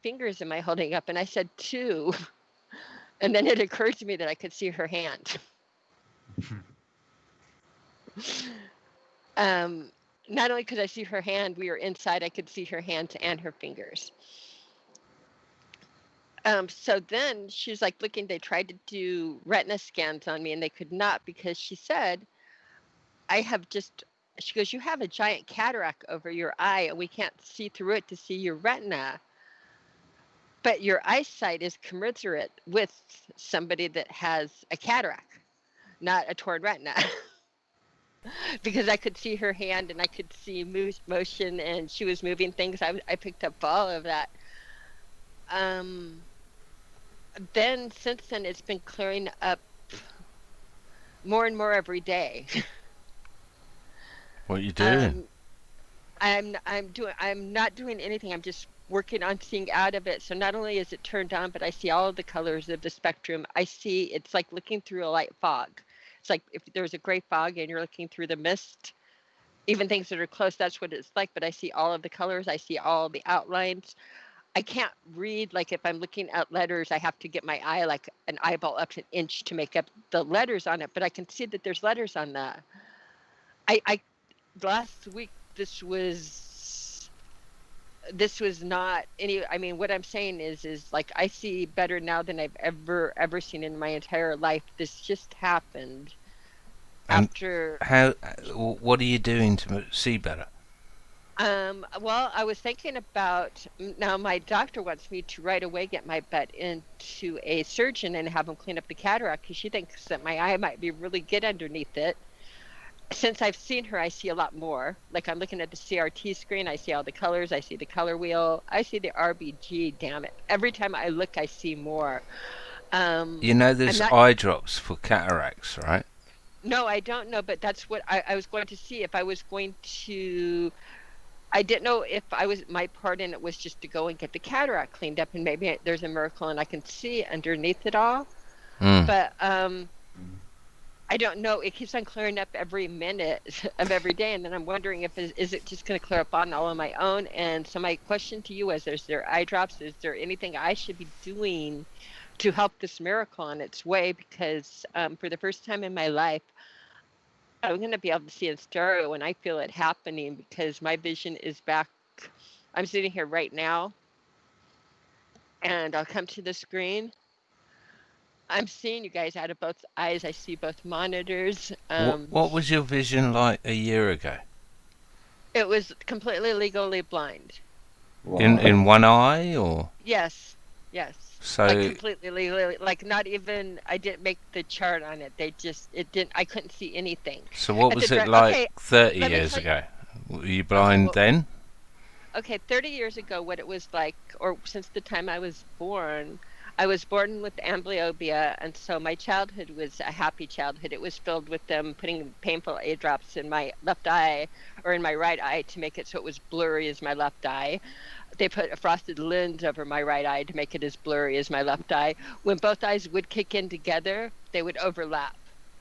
fingers am I holding up? And I said, two. And then it occurred to me that I could see her hand. Um, Not only could I see her hand, we were inside, I could see her hands and her fingers. So then she's like looking, they tried to do retina scans on me and they could not because she said, I have just, she goes, you have a giant cataract over your eye and we can't see through it to see your retina. But your eyesight is commensurate with somebody that has a cataract, not a torn retina. Because I could see her hand and I could see motion and she was moving things. I picked up all of that. Um, then since then, it's been clearing up more and more every day. What are you doing? I'm not doing anything. I'm just working on seeing out of it. So not only is it turned on, but I see all of the colors of the spectrum. I see it's like looking through a light fog. It's like if there's a gray fog and you're looking through the mist, even things that are close, that's what it's like. But I see all of the colors. I see all the outlines. I can't read, like if I'm looking at letters, I have to get my eye like an eyeball up to an inch to make up the letters on it. But I can see that there's letters on the. I last week this was not any. I mean, what I'm saying is like I see better now than I've ever seen in my entire life. This just happened And after. how? What are you doing to see better? Well, I was thinking about now my doctor wants me to right away get my butt into a surgeon and have him clean up the cataract because she thinks that my eye might be really good underneath it. Since I've seen her, I see a lot more. Like I'm looking at the CRT screen, I see all the colors, I see the color wheel, I see the RBG, damn it. Every time I look, I see more. You know, I'm there's not, eye drops for cataracts, right? no, I don't know, but that's what I was going to see if I was going to. I didn't know if I was my part in it was just to go and get the cataract cleaned up, and maybe there's a miracle and I can see underneath it all. Mm. But I don't know. It keeps on clearing up every minute of every day, and then I'm wondering if is it just going to clear up on all on my own? And so my question to you is there eye drops? Is there anything I should be doing to help this miracle on its way? Because for the first time in my life, I'm going to be able to see in stereo when I feel it happening because my vision is back. I'm sitting here right now and I'll come to the screen. I'm seeing you guys out of both eyes. I see both monitors. What was your vision like a year ago? It was completely legally blind. In one eye, or Yes, yes. Like so? completely legally, like not even, I didn't make the chart on it. It didn't, I couldn't see anything. So what At the was it drive, like okay, 30 let me years tell you, ago? Were you okay, blind then? 30 years ago, what it was like, or since the time I was born with amblyopia, and so my childhood was a happy childhood. It was filled with them putting painful eye drops in my left eye or in my right eye to make it so it was blurry as my left eye. They put a frosted lens over my right eye to make it as blurry as my left eye. When both eyes would kick in together, they would overlap.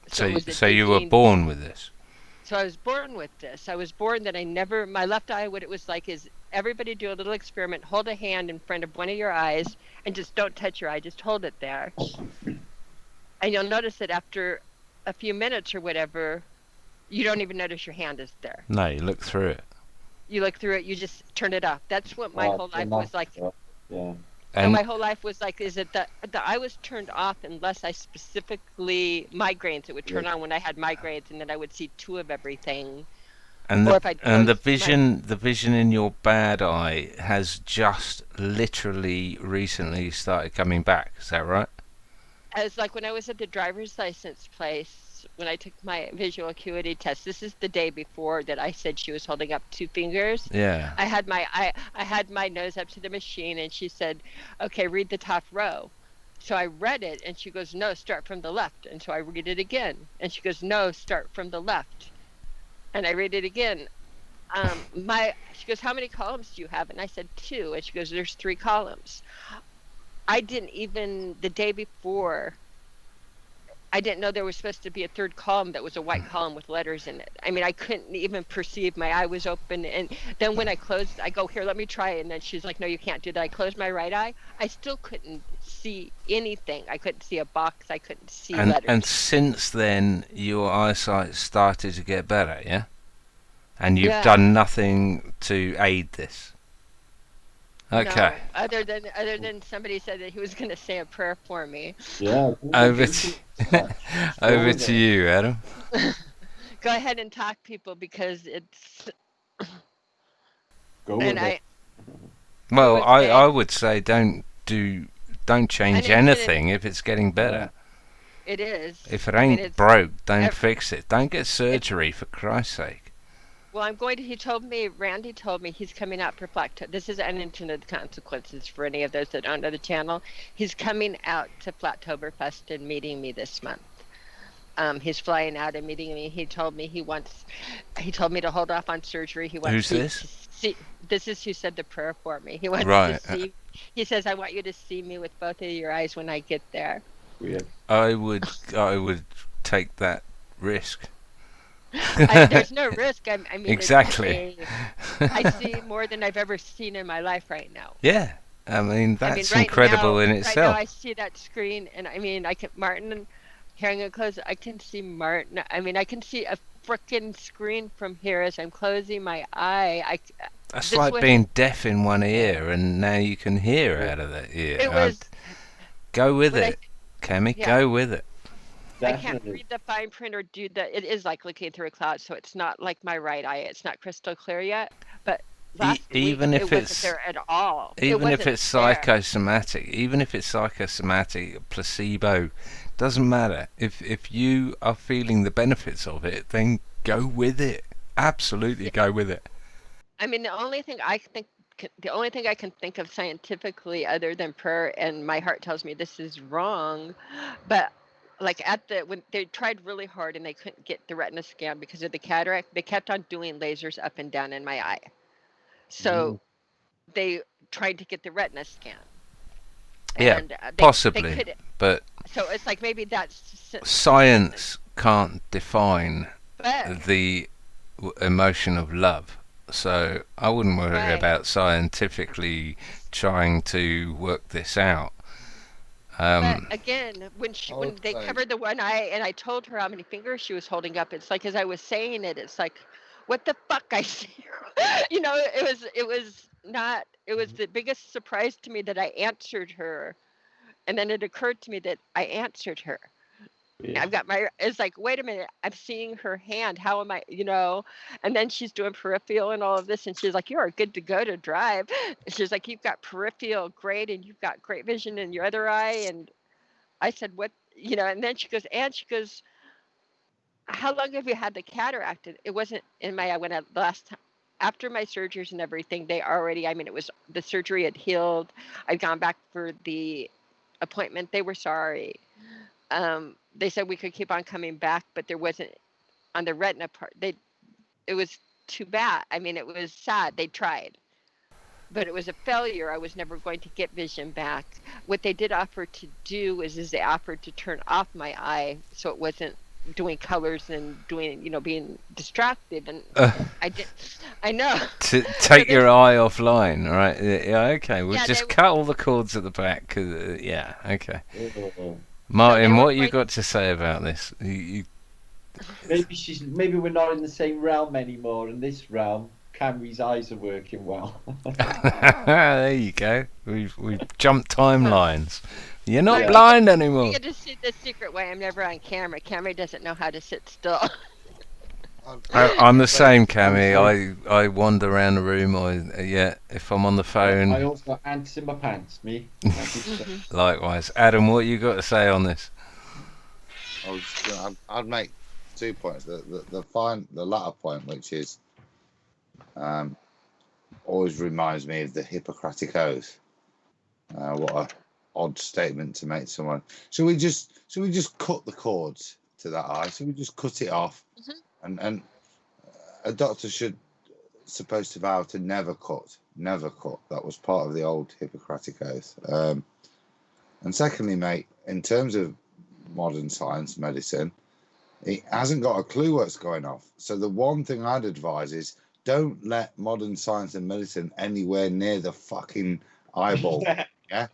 So it was a So you were dizzying. born with this. So I was born with this. I was born that I never, my left eye, what it was like is everybody do a little experiment, hold a hand in front of one of your eyes and just don't touch your eye, just hold it there. And you'll notice that after a few minutes or whatever, you don't even notice your hand is there. No, you look through it. You look through it, you just turn it off. That's what my whole life was like. Yeah. And my And whole life was like, is that the eye was turned off unless I specifically, migraines, it would turn on when I had migraines and then I would see two of everything. Or if I the closed my, vision in your bad eye has just literally recently started coming back. Is that right? as like when I was at the driver's license place, when I took my visual acuity test, this is the day before that I said she was holding up two fingers. Yeah. I had my nose up to the machine and she said, okay, read the top row. So I read it and she goes, no, start from the left. And so I read it again. And she goes, no, start from the left. And I read it again. She goes, how many columns do you have? And I said, two. And she goes, there's three columns. I didn't even, the day before, I didn't know there was supposed to be a third column that was a white column with letters in it. I mean, I couldn't even perceive. My eye was open, and then when I closed, I go, here, let me try it. And then she's like, no, you can't do that. I closed my right eye. I still couldn't see anything. I couldn't see a box. I couldn't see And letters. since then, your eyesight started to get better, yeah? And you've Yeah. done nothing to aid this. Okay. No, other than somebody said that he was going to say a prayer for me. Yeah, Over do to, that. Go over with to it. you, Adam. Go ahead and talk, people, because it's Go with and it. I it Well, was I bad. would say don't And change it shouldn't. anything if it's getting better. It is. If it I mean, ain't broke, don't ev- fix it. Don't get it. surgery for Christ's sake. Well, I'm going to. He told me. Randy told me he's coming out for Flat. This is unintended consequences for any of those that don't know the channel. He's coming out to Flattoberfest and meeting me this month. He's flying out and meeting me. He told me he wants. He told me to hold off on surgery. He wants Who's me this? to see. This is who said the prayer for me. He wants to Right. see. He says, "I want you to see me with both of your eyes when I get there." Weird. I would take that risk. There's no risk. I mean, Exactly. I see more than I've ever seen in my life right now. Yeah. I mean, I mean, that's incredible in right now itself. I see that screen, and I mean, I can Martin. Hearing it close, I can see Martin. I mean, I can see a frickin' screen from here as I'm closing my eye. That's This like wasn't. being deaf in one ear and now you can hear out of that ear. It was Go with when I. it, Cammy. Yeah, Go with it. I can't Definitely. read the fine print or do the. It is like looking through a cloud, so it's not like my right eye. It's not crystal clear yet. But last week Even it if wasn't it's there at all. It even if wasn't it's there. psychosomatic, placebo, doesn't matter. If you are feeling the benefits of it, then go with it. Absolutely go with it. I mean, the only thing I can think of scientifically, other than prayer, and my heart tells me this is wrong, but like when they tried really hard and they couldn't get the retina scan because of the cataract, they kept on doing lasers up and down in my eye. So they tried to get the retina scan, Yeah, and they possibly, couldn't. but So it's like maybe that's sufficient. science can't define But the emotion of love. So I wouldn't worry right. about scientifically trying to work this out. But again, I when would they say, covered the one eye and I told her how many fingers she was holding up, it's like as I was saying it, it's like, what the fuck I see? You know, it was not. It was the biggest surprise to me that I answered her, and then it occurred to me that I answered her. Yeah. I've got my. It's like, wait a minute, I'm seeing her hand. How am I? You know, and then she's doing peripheral and all of this, and she's like, you are good to go to drive. She's like, you've got peripheral great, and you've got great vision in your other eye, and I said, what, you know, and then she goes, how long have you had the cataract? It wasn't in my eye when I last time, after my surgeries and everything, they already, I mean, it was the surgery had healed. I'd gone back for the appointment. They were sorry. They said we could keep on coming back, but there wasn't on the retina part. It was too bad. I mean, it was sad. They tried, but it was a failure. I was never going to get vision back. What they did offer to do is they offered to turn off my eye so it wasn't doing colors and doing, you know, being distracted. And I did. I know. to So take your there's, eye offline, all right? Yeah, okay. We'll yeah, just cut all the cords at the back. 'Cause, yeah, okay. Oh. so they Martin, were what you going. got to say about this? Maybe we're not in the same realm anymore. In this realm, Camry's eyes are working well. There you go. We've jumped timelines. You're not Yeah. blind You anymore. get to see the secret way. I'm never on camera. Camera doesn't know how to sit still. I'm the I'd say, same, Cammy. I wander around the room. Yeah, if I'm on the I phone, also got ants in my pants, me. Mhm. likewise. Adam, what you got to say on this? I'd make 2 points. The latter point, which is always reminds me of the Hippocratic Oath. What a odd statement to make to someone. Should we just cut the cords to that eye? Should we just cut it off? Mhm. And a doctor supposed to vow to never cut. That was part of the old Hippocratic Oath. And secondly, mate, in terms of modern science, medicine. He hasn't got a clue what's going on. So the one thing I'd advise is don't let modern science and medicine anywhere near the fucking eyeball. Yeah,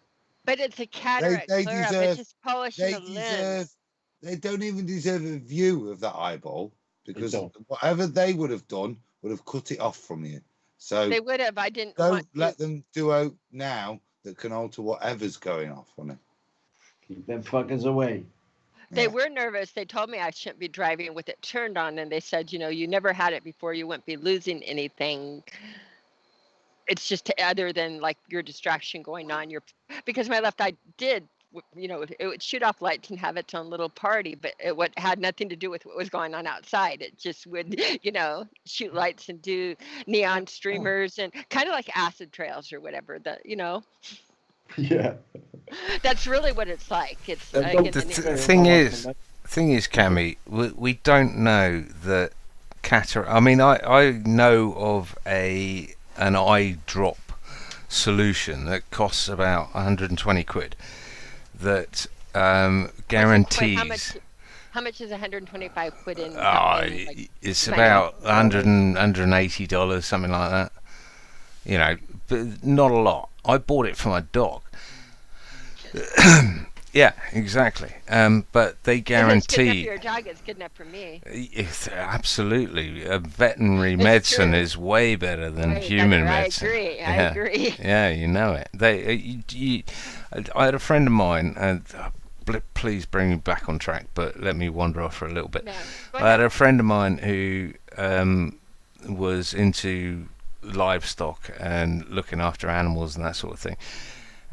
But it's a cataract they flare up. It's deserve. just polishing They the deserve. lens. They don't even deserve a view of that eyeball because don't. whatever they would have done would have cut it off from you. So They would have. I didn't don't want let to. them do out now that can alter whatever's going off on it. Keep them fuckers away. They Yeah. were nervous. They told me I shouldn't be driving with it turned on, and they said, you never had it before. You wouldn't be losing anything. It's just other than like your distraction going on. Because my left eye did, it would shoot off lights and have its own little party, but it had nothing to do with what was going on outside. It just would, shoot lights and do neon streamers and kind of like acid trails or whatever. Yeah. That's really what it's like. It's Don't like The in thing is, Cammy, we don't know that cataract. I mean, I know of an eye drop solution that costs about 120 quid that guarantees. How much is 125 quid in? It's money? about $180, something like that. But not a lot. I bought it for my dog. Yeah, exactly. But they If it's good enough for guarantee. your dog, it's good enough for me. It's absolutely. Veterinary medicine true. is way better than Way human better. medicine. I agree. I Yeah. agree. Yeah, you know it. I had a friend of mine, and please bring me back on track, but let me wander off for a little bit. No, go I had ahead. a friend of mine who was into livestock and looking after animals and that sort of thing,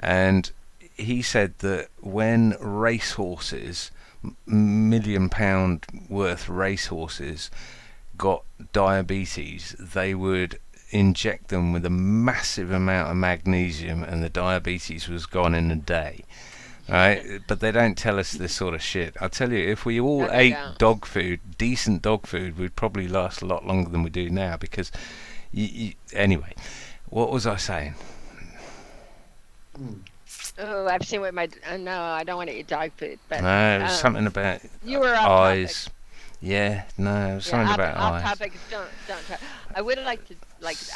and he said that when racehorses, £1 million worth racehorses, got diabetes, they would inject them with a massive amount of magnesium, and the diabetes was gone in a day. Right, but they don't tell us this sort of shit. I'll tell you, if we all No, they ate don't. dog food, decent dog food, we'd probably last a lot longer than we do now. Because, anyway, what was I saying? Oh, I've seen what no, I don't want to eat dog food, but No, it was something about you were off eyes. topic. Yeah, no, it was something Yeah, about off eyes. topic. Don't try. I would like to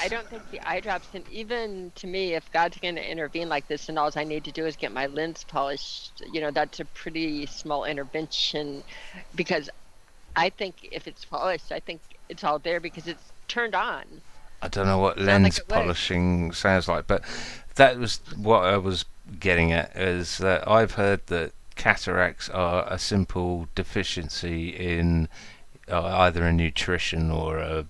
I don't think the eye drops, and even to me, if God's going to intervene like this, and all I need to do is get my lens polished, that's a pretty small intervention, because I think if it's polished, I think it's all there because it's turned on. I don't know what Sounds lens like it works. polishing sounds like, but that was what I was getting at. Is that I've heard that cataracts are a simple deficiency in either a nutrition or a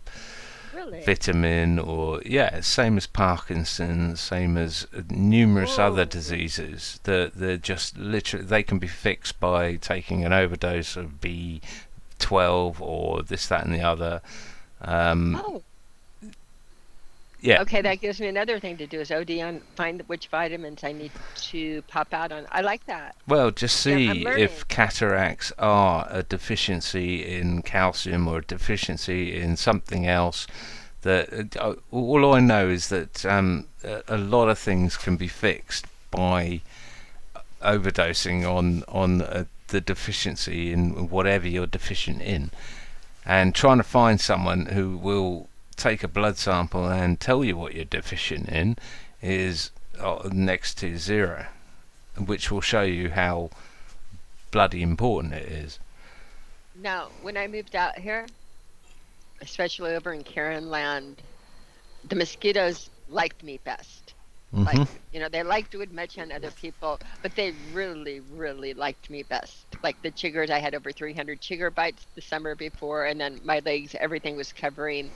Really? vitamin, or same as Parkinson's, same as numerous other Whoa. diseases. That they're just literally, they can be fixed by taking an overdose of B12 or this, that, and the other. Oh, Yeah. okay. That gives me another thing to do is OD on find which vitamins I need to pop out on. I like that. Well, just Yeah, I'm see learning. if cataracts are a deficiency in calcium or a deficiency in something else. That all I know is that a lot of things can be fixed by overdosing on the deficiency in whatever you're deficient in, and trying to find someone who will take a blood sample and tell you what you're deficient in is next to zero, which will show you how bloody important it is. Now, when I moved out here, especially over in Karen Land, the mosquitoes liked me best. Like, they liked would much on other people, but they really, really liked me best. Like the chiggers, I had over 300 chigger bites the summer before, and then my legs, everything was covering.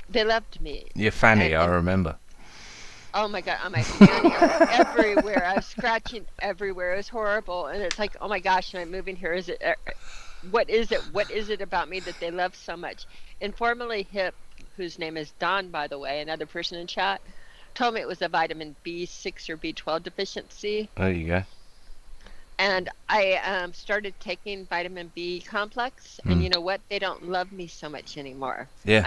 They loved me. Your fanny, I And- remember. Oh my God, on my fanny, everywhere. I was scratching everywhere. It was horrible. And it's like, oh my gosh, am I moving here? Is it, what is it? What is it about me that they love so much? Informally Hip, whose name is Don, by the way, another person in chat, told me it was a vitamin B6 or B12 deficiency. There you go. And I started taking vitamin B complex, and you know what? They don't love me so much anymore. Yeah.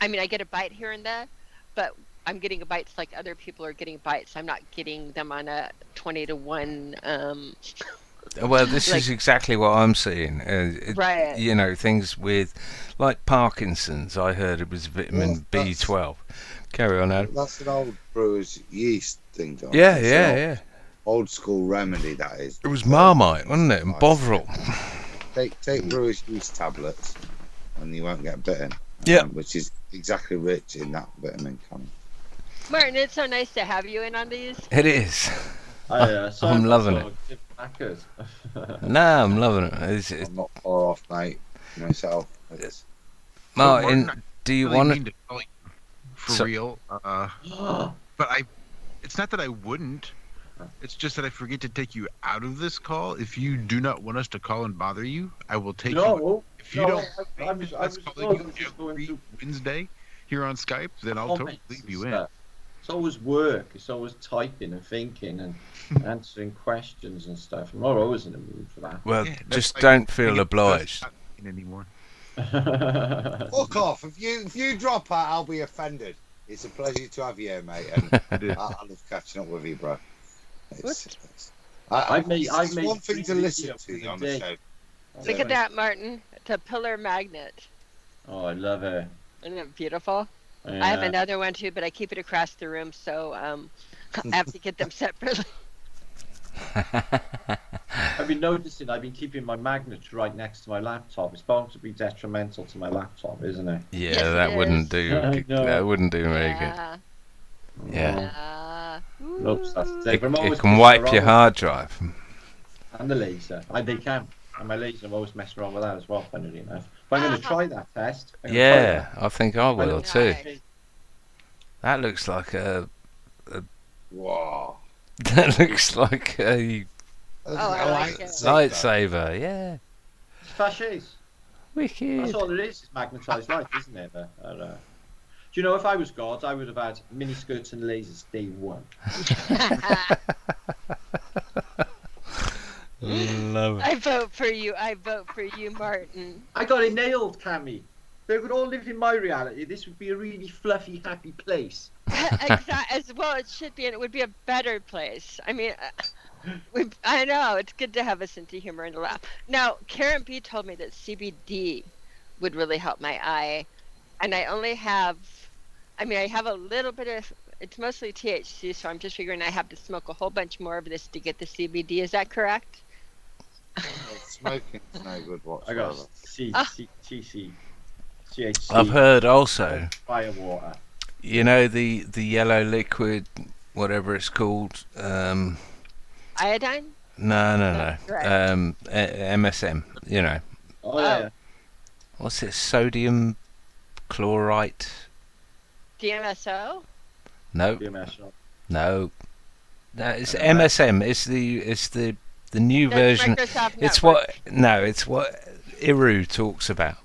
I mean, I get a bite here and there, but I'm getting bites like other people are getting bites. I'm not getting them on a 20 to 1 Well, this Like- is exactly what I'm seeing. Right. You know, things with like Parkinson's. I heard it was vitamin Well, that's- B12. Carry on, Adam. That's an old brewer's yeast thing, John. Yeah, It's yeah, an yeah. Old school remedy, that is. It was Marmite, wasn't it? And Bovril. Take brewer's yeast tablets, and you won't get bitten. Yeah. Which is exactly rich in that vitamin. Martin, it's so nice to have you in on these. It is. So I'm loving so give knackers. No, I'm loving it. It's, I'm not far off, mate. Myself. It's, Martin, Martin, do you really want mean to? to call you for So- real. But it's not that I wouldn't. It's just that I forget to take you out of this call. If you do not want us to call and bother you, I will take you. No, If you no, don't I mind was us calling you just going every through Wednesday here on Skype, then I'll totally comments leave and you in. stuff. It's always work. It's always typing and thinking and answering questions and stuff. I'm not always in the mood for that. Well, Yeah, that's just like- don't I feel get- obliged. that's not anymore. fuck off. If you drop out, I'll be offended. It's a pleasure to have you here, mate. And It is. I love catching up with you, bro. What? I've made it's made one thing to 3 listen videos to for on the the day. show. Look at that, Martin. It's a pillar magnet. Oh, I love it. Isn't it beautiful? Yeah. I have another one too, but I keep it across the room, so I have to get them separately. I've been noticing I've been keeping my magnet right next to my laptop. It's bound to be detrimental to my laptop, isn't it? Yeah, Yes, that it wouldn't is. do. I know. That wouldn't do very good. Yeah. Yeah. Oops, that's Ooh. the It, I'm it always can messing wipe around your with- hard drive. And the laser. They can. And my laser, I'm always messing around with that as well, funnily enough. But I'm going to try that test. I'm gonna try Yeah, I think I that. will I too. don't- That looks like a. Wow. That looks like a Oh, I like it. lightsaber. Yeah, It's fascists. wicked. That's all it is magnetized light, isn't it? Do you know, if I was God, I would have had mini skirts and lasers day one. Love it. I vote for you. I vote for you, Martin. I got it nailed, Cammy. They would all live in my reality. This would be a really fluffy, happy place. Exactly. As well, it should be, and it would be a better place. I mean, I know it's good to have a sense of humor and a laugh. Now, Karen B told me that CBD would really help my eye, and I only have. I mean, I have a little bit of. It's mostly THC, so I'm just figuring I have to smoke a whole bunch more of this to get the CBD. Is that correct? Smoking's no good I whatsoever. got Ah. THC. I've heard also. Fire water. You know the yellow liquid, whatever it's called. Iodine? No. Right. MSM. You know, Oh, yeah. what's it? Sodium chlorite? DMSO? No, BMS. no. It's MSM. It's the new That's version. Microsoft It's Network. it's what Iru talks about.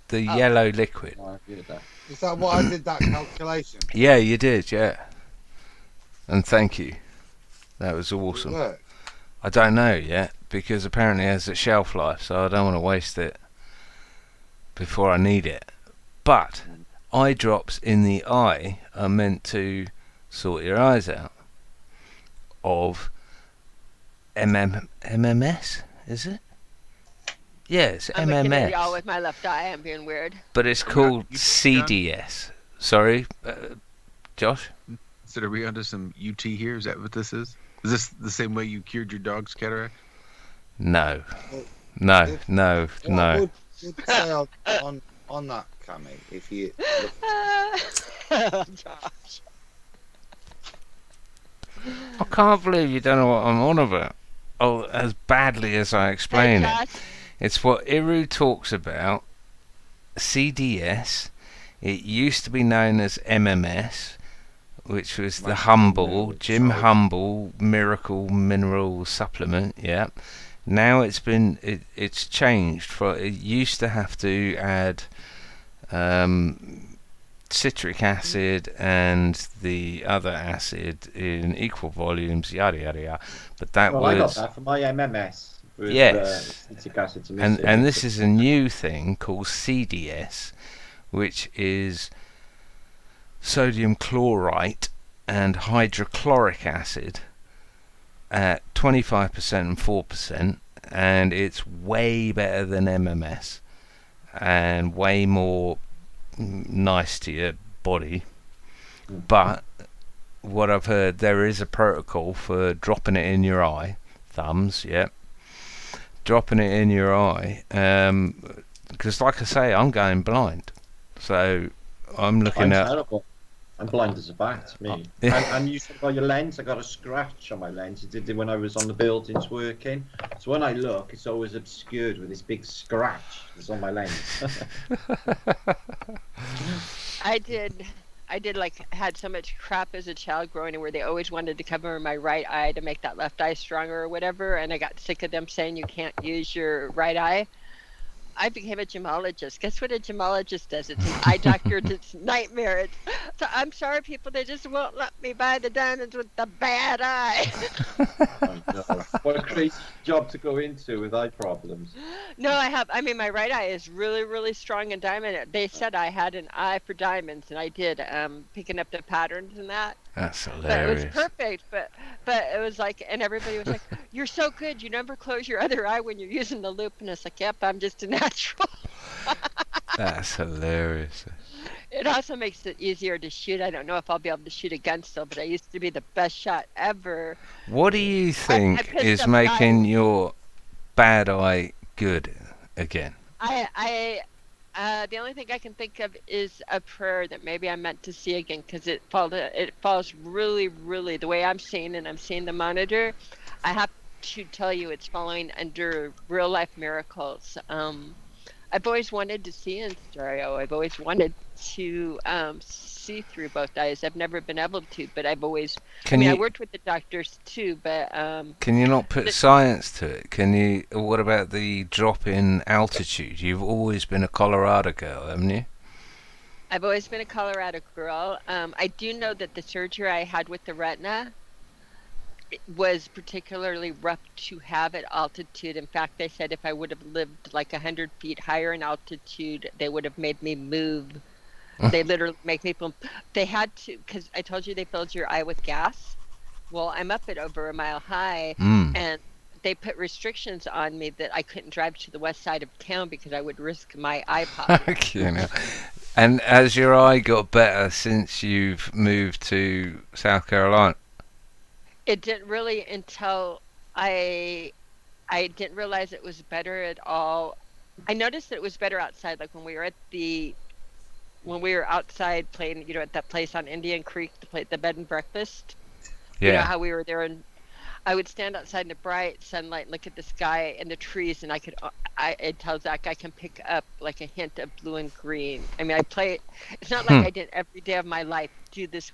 The Oh. yellow liquid. Oh, I agree with that. Is that why I did that calculation? Yeah, you did. Yeah. And thank you. That was It awesome. worked. I don't know yet because apparently it has a shelf life, so I don't want to waste it before I need it. But eye drops in the eye are meant to sort your eyes out. Of MMS, is it? Yeah, it's I'm looking at y'all MMS, with my left eye. I'm being weird. but it's Are we called on YouTube, John? CDS. Sorry, Josh. So are we onto some UT here? Is that what this is? Is this the same way you cured your dog's cataract? No, Well, no, if- no, Well, I no. would say on that, Cammy, if you look, Josh. I can't believe you don't know what I'm on about. Oh, as badly as I explain Hey, it. Josh. It's what Iru talks about. CDS. It used to be known as MMS, which was the Muscle Humble, Mineral Jim Supplement. Humble Miracle Mineral Supplement. Yeah. Now it's changed. It used to have to add citric acid and the other acid in equal volumes, yada yada yada. But that Well, I got was that for my MMS. With, Yes. citric acid to and this is a new thing called CDS, which is sodium chlorite and hydrochloric acid at 25% and 4%, and it's way better than MMS and way more nice to your body. But what I've heard, there is a protocol for dropping it in your eye, thumbs, dropping it in your eye, because like I say, I'm going blind, so I'm looking I'm at. terrible. I'm blind as a bat, me. And you said about your lens, I got a scratch on my lens. It did when I was on the buildings working. So when I look, it's always obscured with this big scratch that's on my lens. I did like had so much crap as a child growing up where they always wanted to cover my right eye to make that left eye stronger or whatever, and I got sick of them saying you can't use your right eye. I became a gemologist. Guess what a gemologist does? It's an eye doctor. It's nightmare. So I'm sorry, people. They just won't let me buy the diamonds with the bad eye. I know. What a crazy job to go into with eye problems. No, I mean, my right eye is really, really strong in diamond. They said I had an eye for diamonds, and I did. Picking up the patterns and that. That's But it hilarious. was perfect. But it was like, and everybody was like, "You're so good. You never close your other eye when you're using the loop." And it's like, "Yep, I'm just a natural." That's hilarious. It also makes it easier to shoot. I don't know if I'll be able to shoot a gun still, but I used to be the best shot ever. What do you think pissed is up making guys. your bad eye good again? The only thing I can think of is a prayer that maybe I'm meant to see again, because it falls really, really the way I'm seeing, and I'm seeing the monitor. I have to tell you, it's falling under real life miracles. I've always wanted to see in stereo. I've always wanted to see through both eyes. I've never been able to, but I've always. Can I you worked with the doctors too, but can you not put the- science to it? Can you? What about the drop in altitude? You've always been a Colorado girl, haven't you? I've always been a Colorado girl. I do know that the surgery I had with the retina was particularly rough to have at altitude. In fact, they said if I would have lived like 100 feet higher in altitude, they would have made me move. They literally make people. They had to, because I told you they filled your eye with gas. Well, I'm up at over a mile high, Mm. and they put restrictions on me that I couldn't drive to the west side of town because I would risk my eye popping. You know. And has your eye got better since you've moved to South Carolina? It didn't really until I didn't realize it was better at all. I noticed that it was better outside, like when we were outside playing, at that place on Indian Creek, the bed and breakfast. You know Yeah. how we were there, and I would stand outside in the bright sunlight and look at the sky and the trees, and I tell Zach I can pick up like a hint of blue and green. I mean, I play it. It's not like I did every day of my life do this.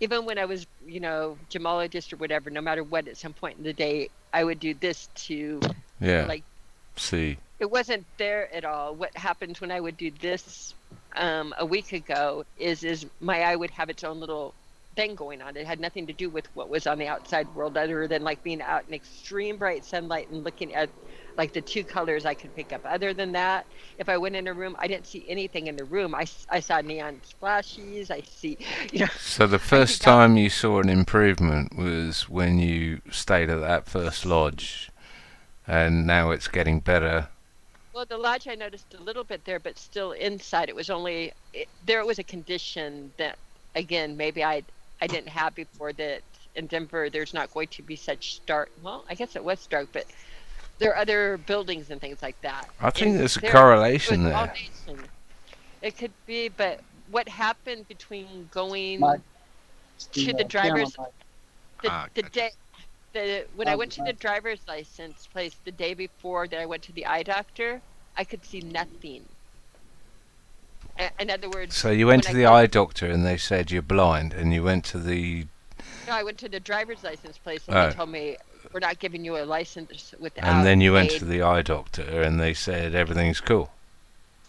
Even when I was, gemologist or whatever, no matter what, at some point in the day, I would do this to, Yeah. like, See. it wasn't there at all. What happened when I would do this a week ago is my eye would have its own little thing going on. It had nothing to do with what was on the outside world, other than like being out in extreme bright sunlight and looking at like the two colors I could pick up. Other than that, if I went in a room, I didn't see anything in the room. I saw neon splashes. I see, So the first time you saw an improvement was when you stayed at that first lodge, and now it's getting better. Well, the lodge I noticed a little bit there, but still inside. It was only there was a condition that, again, maybe I didn't have before, that in Denver there's not going to be such stark. Well, I guess it was stark, but there are other buildings and things like that. I think And there's a there correlation was there. foundation. It could be, but what happened between going Mike, to the driver's the Gotcha. day when I went to the driver's license place the day before that I went to the eye doctor, I could see nothing. In other words, So you went to when I the go- eye doctor and they said you're blind, and you went to the No, I went to the driver's license place and Oh. they told me we're not giving you a license without. and then you went a-" to the eye doctor and they said everything's cool.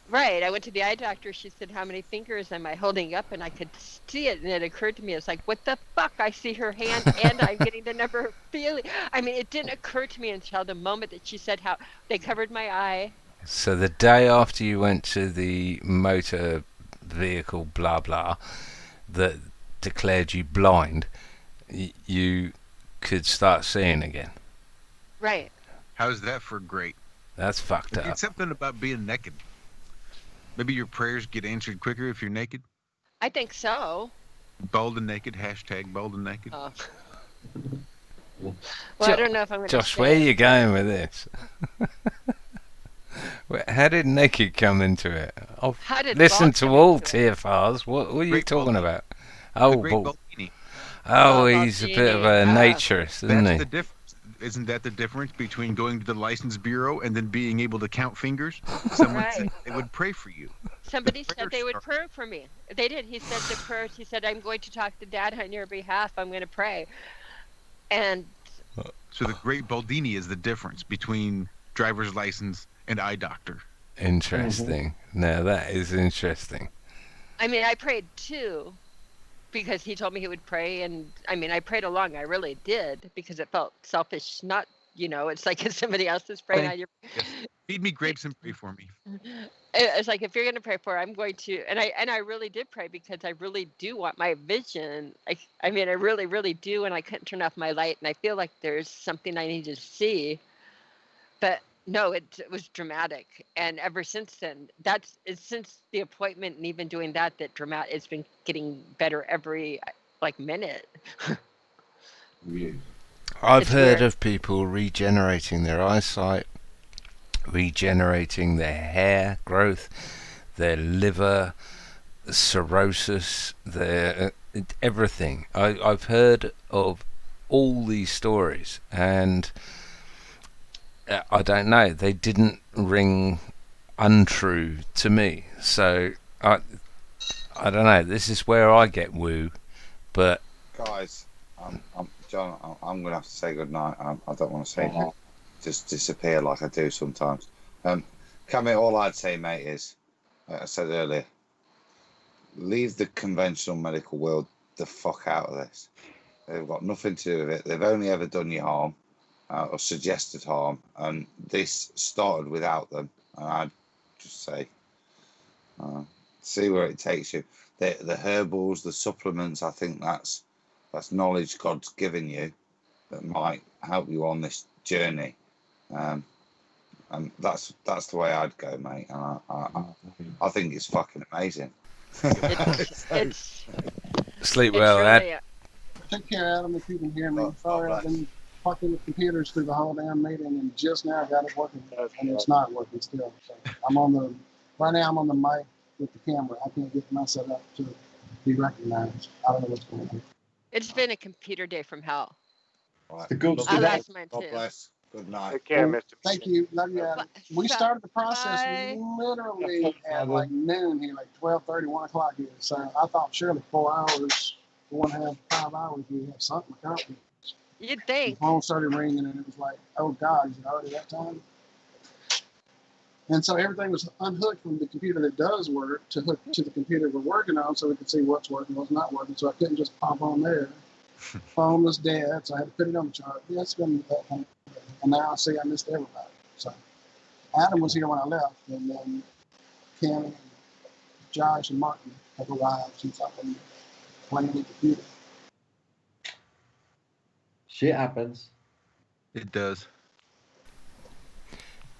Right. I went to the eye doctor. She said, "How many fingers am I holding up?" And I could see it, and it occurred to me, it's like, what the fuck? I see her hand, and I'm getting the number of feeling. I mean, it didn't occur to me until the moment that she said how they covered my eye. So the day after you went to the motor vehicle blah blah that declared you blind, you could start seeing again. Right. How's that for great? That's fucked up. It's something about being naked. Maybe your prayers get answered quicker if you're naked. I think so. Bald and naked. Hashtag bald and naked. Oh. Well, I don't know if I'm going to. Josh, where are you going with this? How did naked come into it? I've How did listened bald to come all into it? TFRs. What are you Great talking Baldini. about? The Oh, Great Baldini. oh, Oh, he's a bit of a Baldini. naturist, isn't That's he? the difference. Isn't that the difference between going to the license bureau and then being able to count fingers? Someone Right. said they would pray for you. Somebody said Prayers they would are- pray for me. They did. He said the prayers. He said, I'm going to talk to Dad on your behalf. I'm going to pray. And So the Great Baldini is the difference between driver's license and eye doctor. Interesting. Now that is interesting. I mean, I prayed too because he told me he would pray. And I mean, I prayed along. I really did because it felt selfish. Not, it's like if somebody else is praying on your. Feed me grapes and pray for me. It's like if you're going to pray for, I'm going to, and I really did pray because I really do want my vision. I mean, I really, really do, and I couldn't turn off my light, and I feel like there's something I need to see, but no, it was dramatic, and ever since then, since the appointment and even doing that it's been getting better every minute. I've It's heard weird. of people regenerating their eyesight, regenerating their hair growth, their liver, cirrhosis, their everything. I've heard of all these stories, and I don't know. They didn't ring untrue to me. So I don't know. This is where I get woo, but Guys, John, I'm going to have to say goodnight. I don't want to say just disappear like I do sometimes. Cammy, all I'd say, mate, is, like I said earlier, leave the conventional medical world the fuck out of this. They've got nothing to do with it. They've only ever done you harm or suggested harm, and this started without them. And I'd just say, see where it takes you. The herbals, the supplements, I think that's knowledge God's given you that might help you on this journey. And that's the way I'd go, mate. And I think it's fucking amazing. It's sleep it's well, really, lad. Take care, Adam, if you can hear me. Oh, Sorry, I've been fucking with computers through the whole damn meeting and just now got it working. And it's not working still. So right now I'm on the mic with the camera. I can't get my setup to be recognized. I don't know what's going on. it's been a computer day from hell. Right. The goods I to that. lost mine God too. bless. Good night. Take care, Well, Mr. Thank you. Love you, Adam. We started the process Bye. literally at like noon here, like 12:30, 1 o'clock here. So I thought surely 4 hours, 4.5, 5 hours, we have something accomplished. You'd The think. phone started ringing and it was like, oh God, is it already that time? And so everything was unhooked from the computer that does work to hook to the computer we're working on so we could see what's working, what's not working. So I couldn't just pop on there. Phone was dead, so I had to put it on the chart. Yeah, it's been that kind of thing. And now I see I missed everybody. So Adam was here when I left, and then Cam and Josh and Martin have arrived since I've been playing the computer. Shit happens. It does.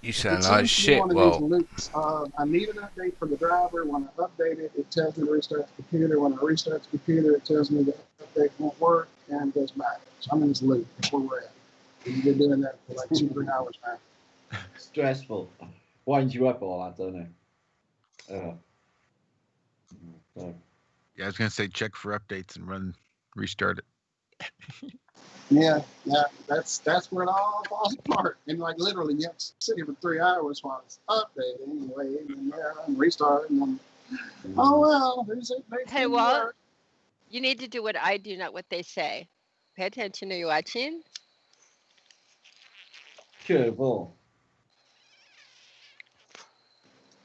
You It sound seems like to be shit. one of Well, these loops. I need an update for the driver. When I update it, it tells me to restart the computer. When I restart the computer, it tells me the update won't work and goes back. So I'm in this loop. That's where we're at. We've been doing that for like 2-3 hours now. Stressful. Winds you up all that, don't it? So, Yeah, I was gonna say check for updates and restart it. Yeah, that's where it all falls apart. And like literally, you have to sit here for 3 hours while it's updating anyway, and then restart, and then oh well, there's it. Hey, Walt, you need to do what I do, not what they say. Pay attention. Are you watching? curveball.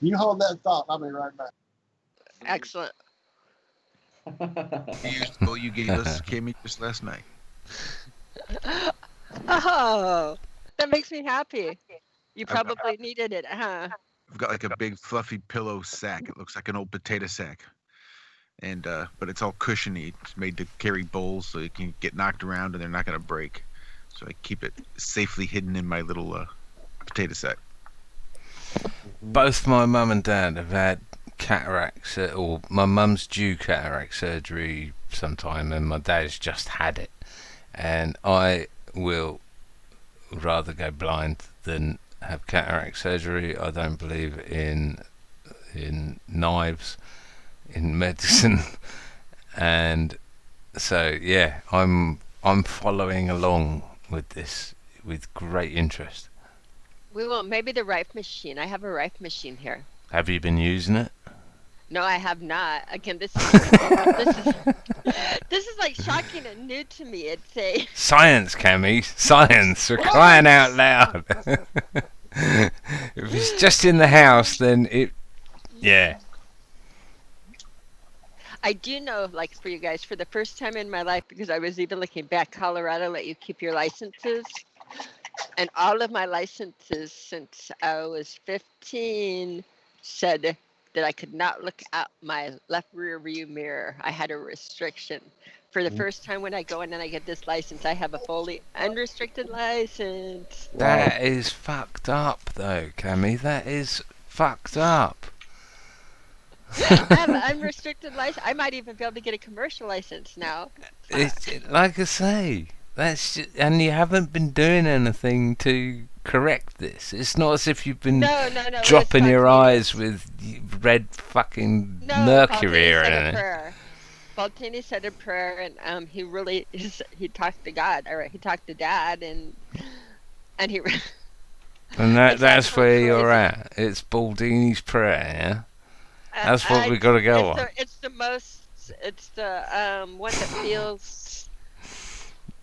You hold that thought. I'll be right back. Excellent. You used the goal you gave us, Kimmy, just last night. Oh, that makes me happy. You I've got- probably needed it, huh? I've got like a big fluffy pillow sack. It looks like an old potato sack. And but it's all cushiony. It's made to carry bowls so it can get knocked around and they're not gonna break. So I keep it safely hidden in my little potato sack. Both my mum and dad have had cataracts, or my mum's due cataract surgery sometime, and my dad's just had it. And I will rather go blind than have cataract surgery. I don't believe in knives, in medicine, and so yeah, I'm following along with this with great interest. We will. Maybe the Rife machine. I have a Rife machine here. Have you been using it? No, I have not. Again, this is this is like shocking and new to me. It's a Science, Cammy, science! We're crying out loud. If it's just in the house, then yeah. I do know, like for you guys, for the first time in my life, because I was even looking back, Colorado let you keep your licenses. And all of my licenses since I was 15 said that I could not look out my left rear view mirror. I had a restriction. For the first time when I go in and I get this license, I have a fully unrestricted license. That is fucked up, though, Cammy. That is fucked up. I have an unrestricted license. I might even be able to get a commercial license now. Like I say, that's just, and you haven't been doing anything to correct this. It's not as if you've been No. dropping your eyes with red fucking mercury or Baltini said a anything. prayer. Baltini said a prayer, and he really he talked to God, or he talked to Dad, and he. And that's Exactly. where you're at. It's Baldini's prayer, yeah? That's what we got to go on. It's the one that feels. It's the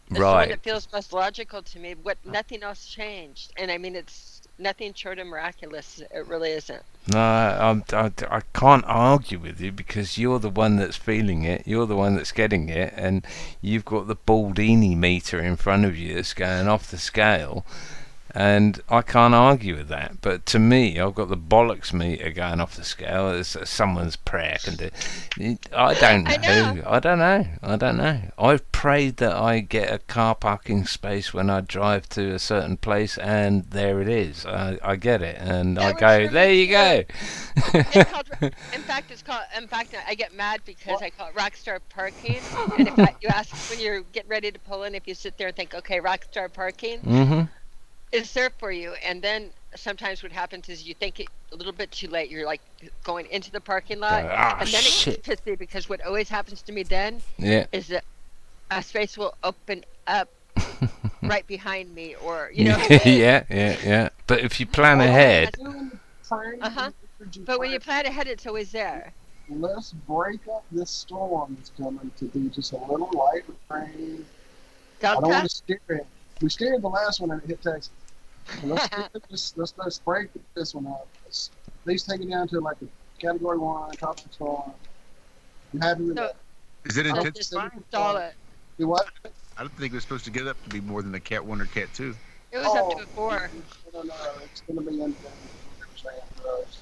one Right. that feels most logical to me. Nothing else changed, and I mean it's nothing short of miraculous. It really isn't. No, I can't argue with you because you're the one that's feeling it. You're the one that's getting it, and you've got the Baldini meter in front of you that's going off the scale. And I can't argue with that. But to me, I've got the bollocks meter going off the scale as someone's prayer can do. I don't know. I don't know. I've prayed that I get a car parking space when I drive to a certain place, and there it is. I get it, and That I was go, really there you go. It's called, in fact, I get mad because I call it Rockstar Parking. And if you ask when you're getting ready to pull in, if you sit there and think, okay, Rockstar Parking, Mm-hmm. it's there for you. And then sometimes what happens is you think it a little bit too late. You're like going into the parking lot. And then it Shit. gets pissy because what always happens to me then Yeah. is that a space will open up right behind me, or, you know. yeah. But if you plan ahead, Uh-huh. But when you plan ahead, it's always there. Let's break up this storm that's coming to be just a little light rain. I don't want Delta? to scare it. We scared the last one and it hit Texas. So let's break this one up. Let's at least take it down to like a Category 1 tropical storm. I'm happy with So- that. Is it Let's just intensifying? install it. Do what? I don't think it was supposed to get up to be more than a Cat 1 or Cat 2. It was up to a 4. No. It's going to be anything.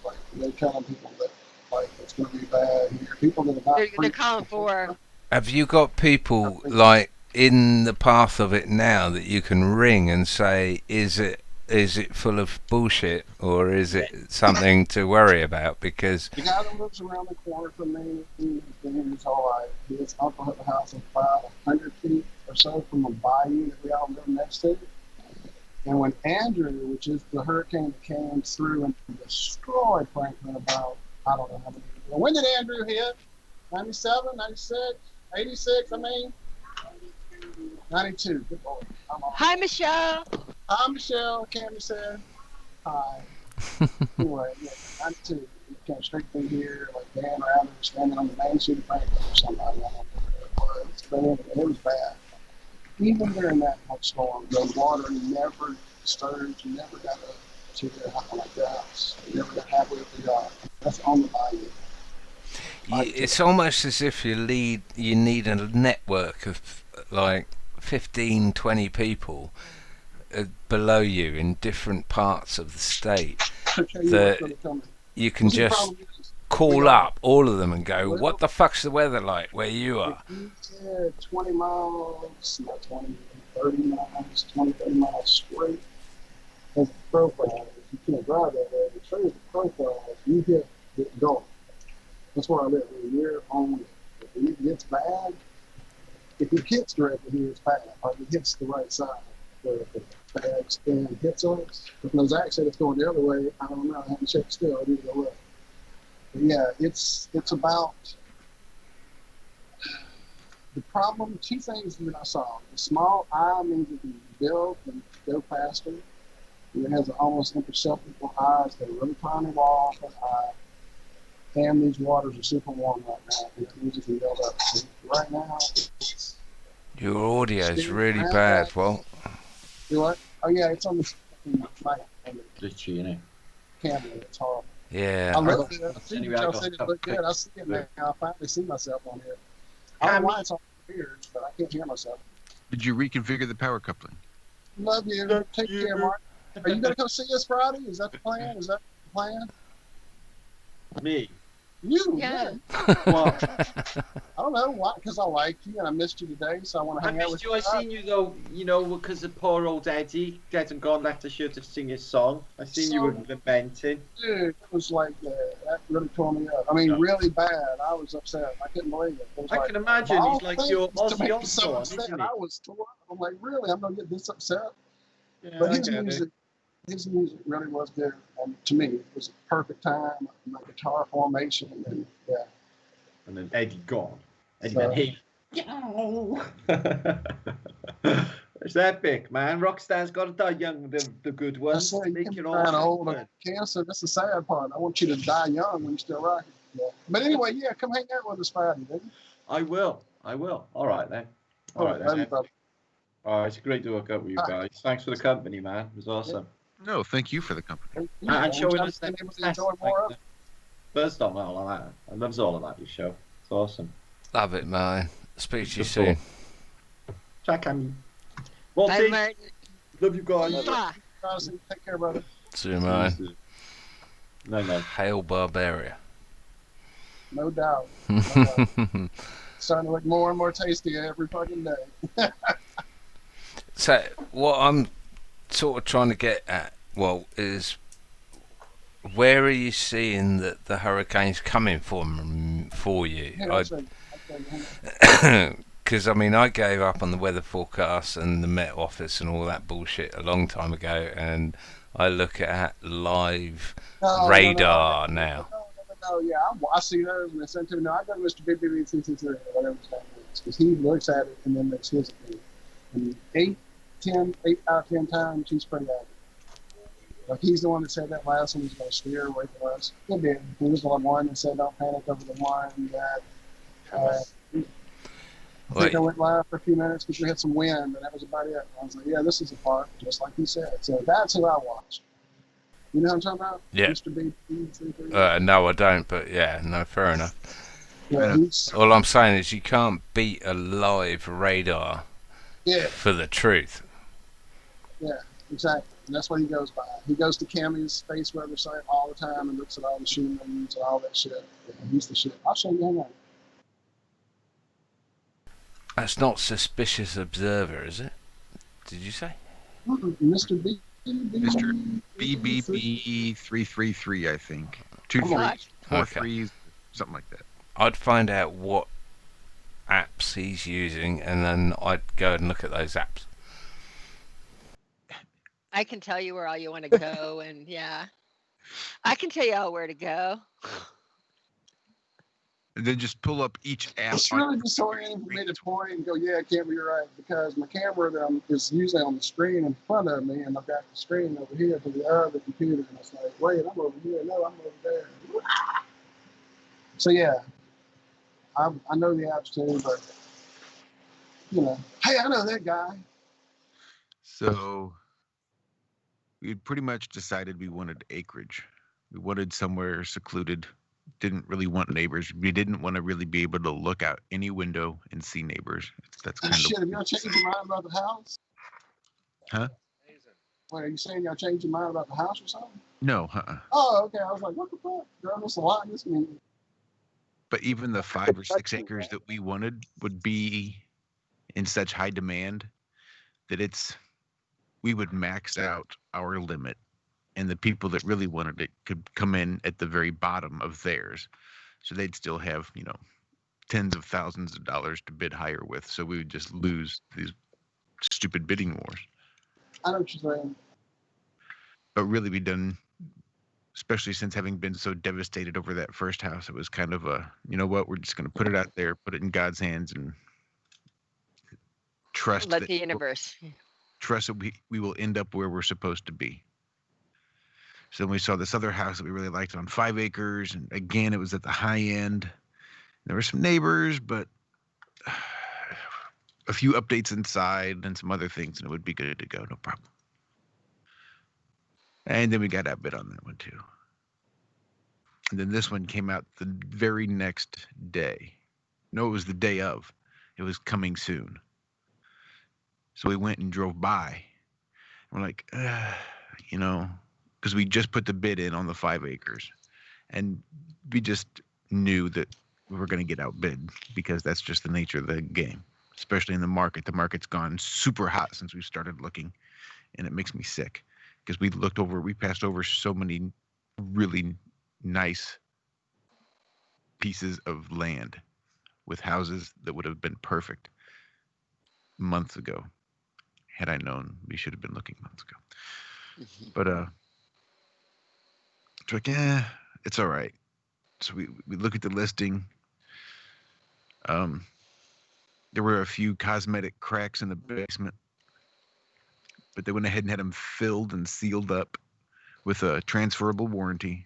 Like they're telling people that like it's going to be bad here. People that are not. They're calling 4. have you got people like in the path of it now that you can ring and say, is it full of bullshit or is it something to worry about? Because The guy that lives around the corner from me, he's all right. His uncle had a house about 100 feet or so from a bayou that we all live next to. And when Andrew, which is the hurricane that came through and destroyed Franklin about, I don't know how many years ago. When did Andrew hit? 97, 96, 86, I mean? 92. Good Lord. I'm on. Hi, Michelle. Hi, Michelle. Cammy said. Hi. Anyway, yeah, 92. It came straight through here, like Dan Rather standing on the main street of Franklin or something. I don't know what it was. But anyway, it was bad. Even during that much storm, the water never disturbed. You never got up to the house like the house. You never got halfway up the yard. That's on the bayou. it's almost as if you need a network of like 15, 20 people below you in different parts of the state. To tell you The- what's gonna come. You can See, the just problem is, call up all of them and go, what the fuck's the weather like where you are? if you said 20 miles, not 20, 30 miles, 20, 30 miles straight as the crow flies. You can't drive that way. The tree, the crow flies, you hit it going. That's where I live. We're on it. If it gets bad, if it hits directly here, it's bad. Or if it hits the right side, where if the bad stand hits us. If Nozak said it's going the other way, I don't know. I haven't checked still. I need to go look. But yeah, it's about the problem. Two things that I saw. The small eye means it can build and go faster. And it has an almost imperceptible eye. It's got a really tiny wall for the eye. And these waters are super warm right now. It means it can build up. So right now, it's Your audio is really bad, Walt. you what? Oh yeah, it's on the mic on the Glitchy, innit? camera. It's horrible. Yeah. I love it. Anyway, I Y'all got said it stuff looked good. I fixed. see it now. I finally see myself on here. I don't know why it's all weird, but I can't hear myself. Did you reconfigure the power coupling? Love you. Take care, Mark. Are you gonna come see us Friday? Is that the plan? Is that the plan? Me? You? Yeah. What? I don't know why. Because I liked you and I missed you today, so I want to I hang out missed with you. you. I seen you though, you know, because of poor old Eddie, dead and gone, left us here to sing his song. I seen you were lamenting. Dude, it was like that really tore me up. I mean, really bad. I was upset. I couldn't believe it. It was I like, can imagine. all He's like things your to Ozzy make me so Osbourne, upset. isn't he? I was tore up. I'm like, really? I'm gonna get this upset? Yeah, But I his get it. music really was good. And to me, it was a perfect time. My guitar formation, and yeah. And then Eddie gone. Eddie So- Van Halen. It's epic, man. Rockstar's got to die young, the good I ones. say you Make can be it all dying old good. of cancer. That's the sad part. I want you to die young when you're still rocking. Yeah. But anyway, yeah, come hang out with us Friday, baby. I will. All right then. All right Love you, then. brother. All right, it's great to work out with you guys. Thanks for the company, man. It was awesome. No, thank you for the company. Thank you. And showing I'm us that able to enjoy more of it. First on all of that. I loves all of that, your show. It's awesome. Love it, man. Speak to you Good soon. Jack and Bye, Monty, Martin. love you guys. Mwah. Honestly, take care, brother. See you, man. No. Hail Barbaria. No doubt. Starting to look more and more tasty every fucking day. So, what I'm sort of trying to get at, well, is where are you seeing that the hurricane's coming from for you? Here, I'll show you. I'll show you. Because, I mean, I gave up on the weather forecast and the Met Office and all that bullshit a long time ago, and I look at live No, radar no, now. No, yeah, I see those and they send to me. No, I go to Mr. BBBCC or whatever his name is, because he looks at it and then makes his opinion. And 8 out of 10 times, he's pretty accurate. Like, he's the one that said that last one was going to steer away from us. He did. He was the one that said, don't panic over the one that. I think I went live for a few minutes because we had some wind, and that was about it. I was like, yeah, this is a part, just like he said. So that's who I watched. You know what I'm talking about? Yeah. Mr. B. No, I don't, but yeah, no, fair enough. Yeah, he's, All I'm saying is you can't beat a live radar yeah, for the truth. yeah, exactly. And that's what he goes by. He goes to Cammy's space weather site all the time and looks at all the shootings and all that shit. Yeah, he's the shit. I'll show you hang on. That's not Suspicious Observer, is it? Did you say? Mr. B. Mr. BBB333, I think. 2 Come 3 on. 4 Okay. 3s, something like that. I'd find out what apps he's using, and then I'd go and look at those apps. I can tell you where all you want to go, and yeah, I can tell you all where to go. And then just pull up each app. It's really disorienting for me to point and go, yeah, Cammy, you're right, because my camera is usually on the screen in front of me, and I've got the screen over here to the other computer, and it's like, wait, I'm over here, no, I'm over there. So yeah, I know the apps too, but you know, hey, I know that guy. So we had pretty much decided we wanted acreage. We wanted somewhere secluded. Didn't really want neighbors. We didn't want to really be able to look out any window and see neighbors. That's Oh, kind shit, of have y'all changed your mind about the house? Huh? Wait, are you saying y'all changed your mind about the house or something? no. Oh, okay. I was like, what the fuck? Girl, there's a lot in this meeting. But even the 5 or 6 acres that we wanted would be in such high demand that we would max out our limit, and the people that really wanted it could come in at the very bottom of theirs. So they'd still have, tens of thousands of dollars to bid higher with. So we would just lose these stupid bidding wars. I know what you're saying. But really, we done, especially since having been so devastated over that first house, it was kind of a, you know what, we're just going to put it out there, put it in God's hands, and trust Let that the universe. trust that we will end up where we're supposed to be. So then we saw this other house that we really liked on 5 acres, and again, it was at the high end. There were some neighbors, but a few updates inside and some other things, and it would be good to go, no problem. And then we got outbid on that one too. And then this one came out the very next day. No, it was the day of. It was coming soon. So we went and drove by. We're like, because we just put the bid in on the 5 acres. And we just knew that we were going to get outbid because that's just the nature of the game, especially in the market. The market's gone super hot since we started looking, and it makes me sick because we passed over so many really nice pieces of land with houses that would have been perfect months ago. Had I known, we should have been looking months ago. But it's like, it's all right. So we look at the listing. There were a few cosmetic cracks in the basement, but they went ahead and had them filled and sealed up with a transferable warranty.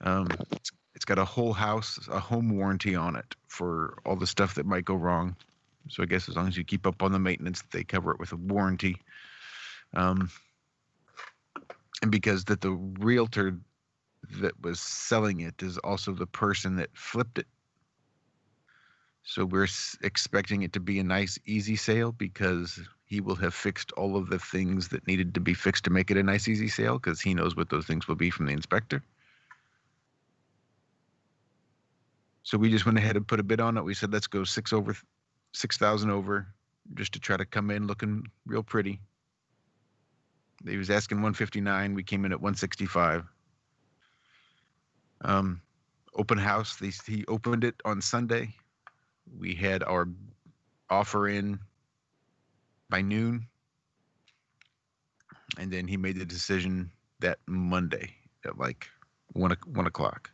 It's got a whole home warranty on it for all the stuff that might go wrong. So I guess as long as you keep up on the maintenance, they cover it with a warranty. And because that the realtor that was selling it is also the person that flipped it. So we're expecting it to be a nice, easy sale because he will have fixed all of the things that needed to be fixed to make it a nice, easy sale because he knows what those things will be from the inspector. So we just went ahead and put a bid on it. We said, let's go 6,000 over just to try to come in looking real pretty. He was asking 159. We came in at 165. Open house. He opened it on Sunday. We had our offer in by noon. And then he made the decision that Monday at like 1 o'clock.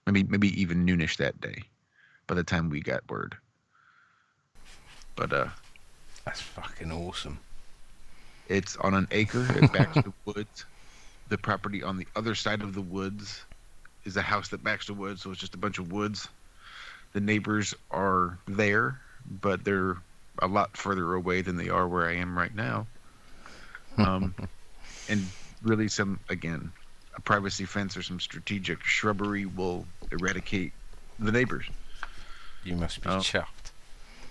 Maybe even noonish that day by the time we got word. But that's fucking awesome. It's on an acre. It backs the woods. The property on the other side of the woods is a house that backs the woods, so it's just a bunch of woods. The neighbors are there, but they're a lot further away than they are where I am right now. And really a privacy fence or some strategic shrubbery will eradicate the neighbors. You must be chuffed.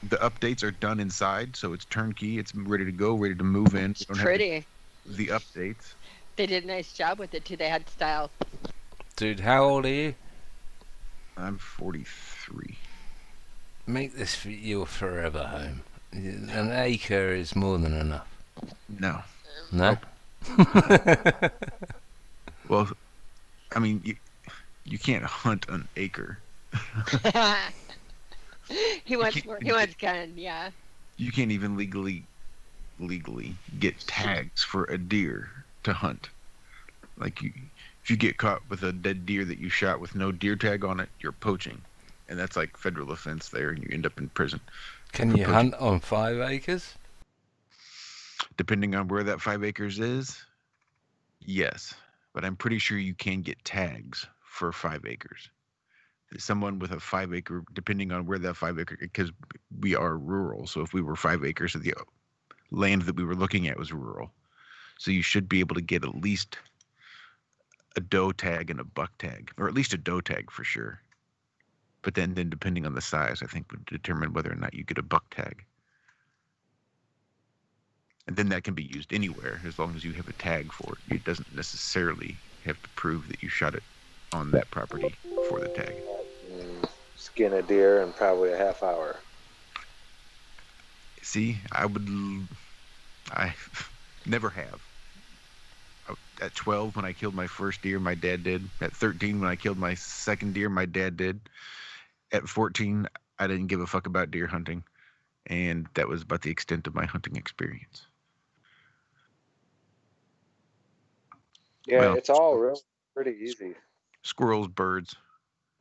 The updates are done inside, so it's turnkey. It's ready to go, ready to move in. It's pretty. The updates. They did a nice job with it too. They had style. Dude, how old are you? I'm 43. Make this your forever home. An acre is more than enough. No. No? Well, I mean, you can't hunt an acre. He wants more. He wants gun. Yeah. You can't even legally get tags for a deer to hunt. Like if you get caught with a dead deer that you shot with no deer tag on it, you're poaching, and that's like federal offense there, and you end up in prison. Can you hunt on 5 acres? Depending on where that 5 acres is, yes. But I'm pretty sure you can get tags for 5 acres. Someone with a 5 acre, depending on where that 5 acre, because we are rural. So if we were 5 acres, the land that we were looking at was rural. So you should be able to get at least a doe tag and a buck tag, or at least a doe tag for sure. But then depending on the size, I think would determine whether or not you get a buck tag. And then that can be used anywhere as long as you have a tag for it. It doesn't necessarily have to prove that you shot it on that property for the tag. Skin a deer in probably a half hour. See, I never have. At 12, when I killed my first deer, my dad did. At 13, when I killed my second deer, my dad did. At 14, I didn't give a fuck about deer hunting. And that was about the extent of my hunting experience. Yeah, Well, it's all really pretty easy. Squirrels, birds,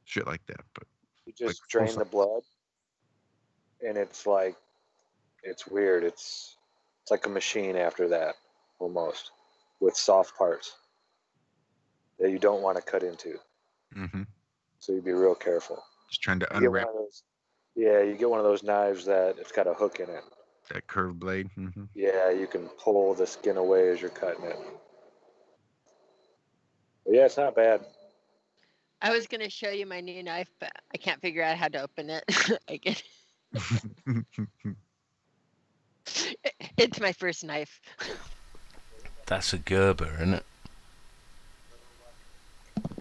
shit like that. But You just like, drain the blood, and it's weird. It's like a machine after that, almost, with soft parts that you don't want to cut into. Mm-hmm. So you be real careful. Just trying to You get one unwrap of those. Yeah, you get one of those knives that it's got a hook in it. that curved blade. Mm-hmm. Yeah, you can pull the skin away as you're cutting it. But yeah, it's not bad. I was going to show you my new knife, but I can't figure out how to open it. I get it's my first knife. That's a Gerber, isn't it?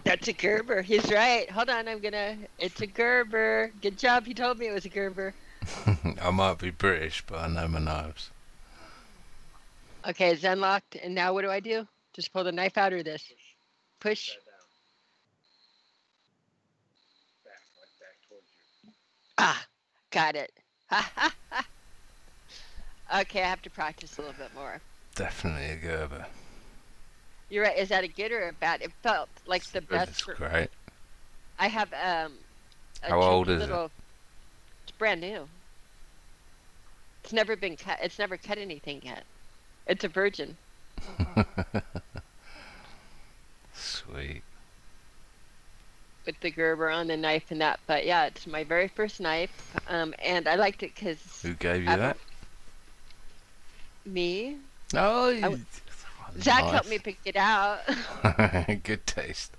That's a Gerber. He's right. Hold on, it's a Gerber. Good job. He told me it was a Gerber. I might be British, but I know my knives. Okay, it's unlocked. And now what do I do? Just pull the knife out or this? Push. Ah, got it. Okay, I have to practice a little bit more. Definitely a Gerber. You're right. Is that a good or a bad? It felt like the best. It's great. I have How old is it? It's brand new. It's never been cut. It's never cut anything yet. It's a virgin. Sweet. With the Gerber on the knife and that, but yeah, it's my very first knife, and I liked it because Who gave you that? me. Oh, Zach nice. helped me pick it out. Good taste.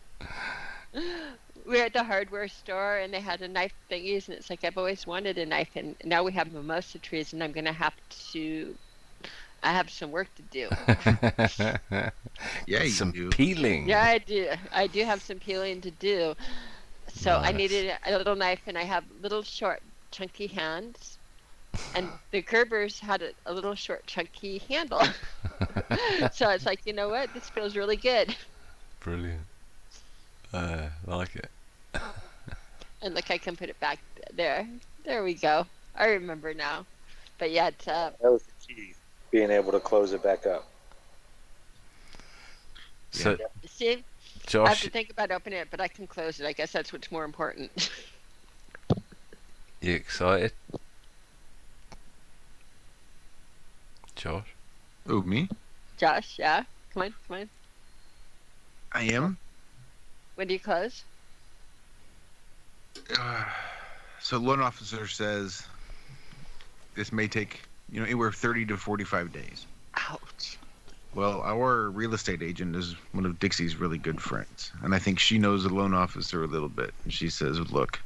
We were at the hardware store and they had a knife thingies, and it's like I've always wanted a knife, and now we have mimosa trees, and I'm gonna have to. I have some work to do. Yeah, you Some do. peeling. Yeah, I do. I do have some peeling to do. So I Nice. needed a little knife, and I have little short, chunky hands. And the Gerbers had a little short, chunky handle. So it's like, you know what? This feels really good. Brilliant. Like it. And look, I can put it back there. There we go. I remember now. But yeah, it's, That was the key, being able to close it back up. So, see, I have Josh, to think about opening it, but I can close it. I guess that's what's more important. you excited? Josh? Oh, me? Josh, yeah? Come on. I am. When do you close? So loan officer says this may take, anywhere 30 to 45 days. Ouch. Well, our real estate agent is one of Dixie's really good friends, and I think she knows the loan officer a little bit. And she says, look,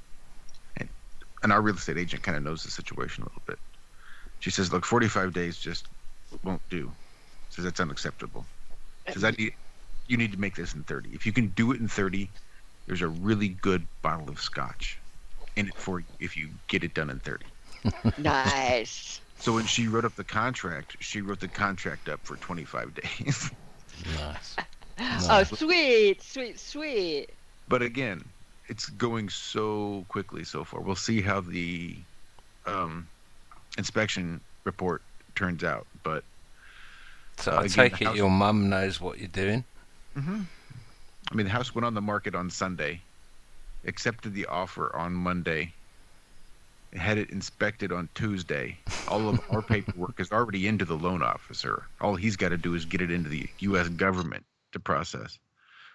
and our real estate agent kind of knows the situation a little bit. She says, look, 45 days just won't do. Says that's unacceptable. Says you need to make this in 30. If you can do it in 30, there's a really good bottle of scotch in it for you if you get it done in 30. Nice. So when she wrote up the contract, she wrote the contract up for 25 days. Nice. Oh, sweet. But again, it's going so quickly so far. We'll see how the inspection report turns out. But So I again, take the it house- your mum knows what you're doing? I mean, the house went on the market on Sunday, accepted the offer on Monday, had it inspected on Tuesday. All of our paperwork is already into the loan officer. All he's got to do is get it into the U.S. government to process.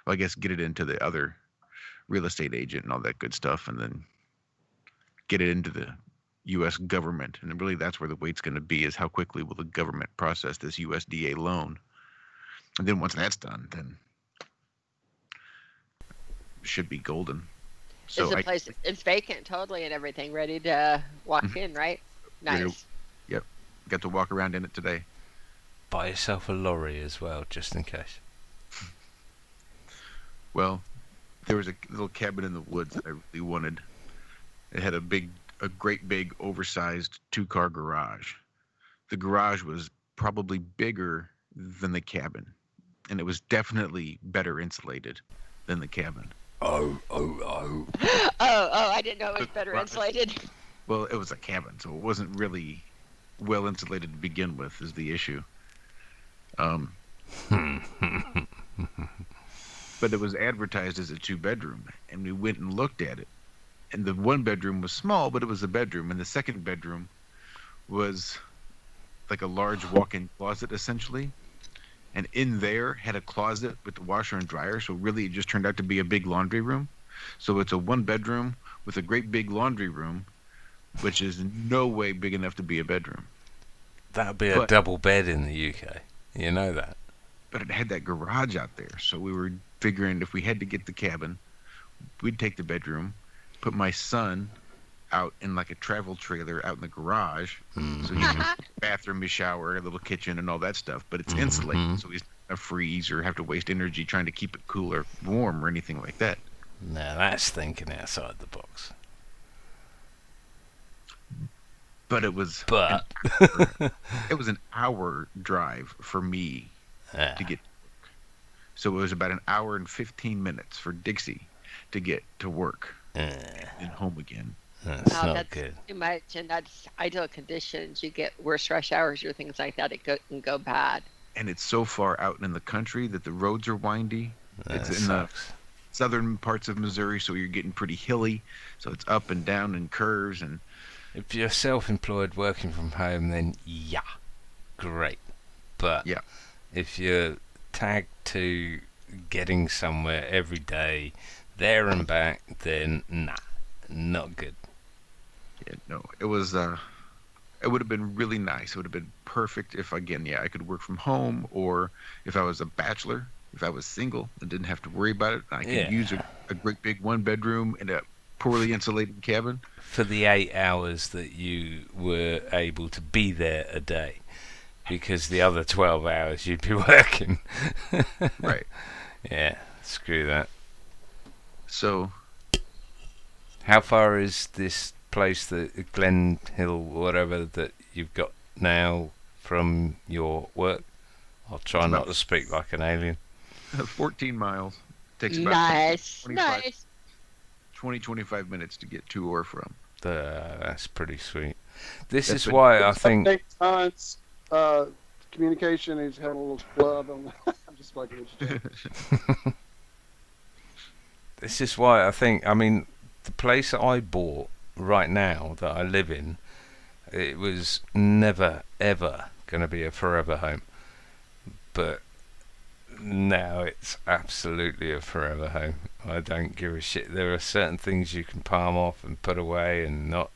Well, I guess get it into the other real estate agent and all that good stuff, and then get it into the U.S. government. And really, that's where the wait's going to be, is how quickly will the government process this USDA loan. And then once that's done, then should be golden. So Is the place, it's vacant totally and everything, ready to walk in, right? Nice. got to walk around in it today. Buy yourself a lorry as well, just in case. Well, there was a little cabin in the woods that I really wanted. It had a great big, oversized 2-car garage. the garage was probably bigger than the cabin, and it was definitely better insulated than the cabin. Oh. Oh, I didn't know it was better insulated. Well, it was a cabin, so it wasn't really well insulated to begin with, is the issue. But it was advertised as a 2-bedroom, and we went and looked at it. And the 1-bedroom was small, but it was a bedroom, and the 2nd bedroom was like a large walk-in closet, essentially. And in there had a closet with the washer and dryer, so really it just turned out to be a big laundry room. So it's a 1-bedroom with a great big laundry room, which is in no way big enough to be a bedroom. That would be a double bed in the UK. You know that. But it had that garage out there, so we were figuring if we had to get the cabin, we'd take the bedroom, put my son out in like a travel trailer out in the garage, so he can bathroom, his shower, a little kitchen, and all that stuff. But it's insulated, so he's not gonna freeze or have to waste energy trying to keep it cool or warm or anything like that. Now that's thinking outside the box. But it was it was an hour drive for me to get. So it was about an hour and 15 minutes for Dixie to get to work and home again. That's No, not that's good. too much, and that's ideal conditions. You get worse rush hours or things like that. It can go bad. And it's so far out in the country that the roads are windy. That It's in the sucks. southern parts of Missouri, so you're getting pretty hilly. So it's up and down and curves, and If you're self-employed working from home, then yeah, great. But Yeah. if you're tagged to getting somewhere every day, there and back, then nah, not good. yeah, no, it was. It would have been really nice. It would have been perfect if, again, I could work from home, or if I was a bachelor, if I was single and didn't have to worry about it, I could Yeah. use a great big 1-bedroom in a poorly insulated cabin. For the 8 hours that you were able to be there a day, because the other 12 hours you'd be working. Right. Yeah, screw that. So How far is this place, the Glen Hill, whatever, that you've got now from your work? I'll try It's not about- to speak like an alien. 14 miles. Takes about Nice, 25 nice. 25 minutes to get to or from. That's pretty sweet. This That's is what- why I think Tons, communication. He's having a little club. I'm just fucking with you. this is why I think, I mean, the place that I bought right now that I live in, it was never ever going to be a forever home, but now it's absolutely a forever home. I don't give a shit. There are certain things you can palm off and put away and not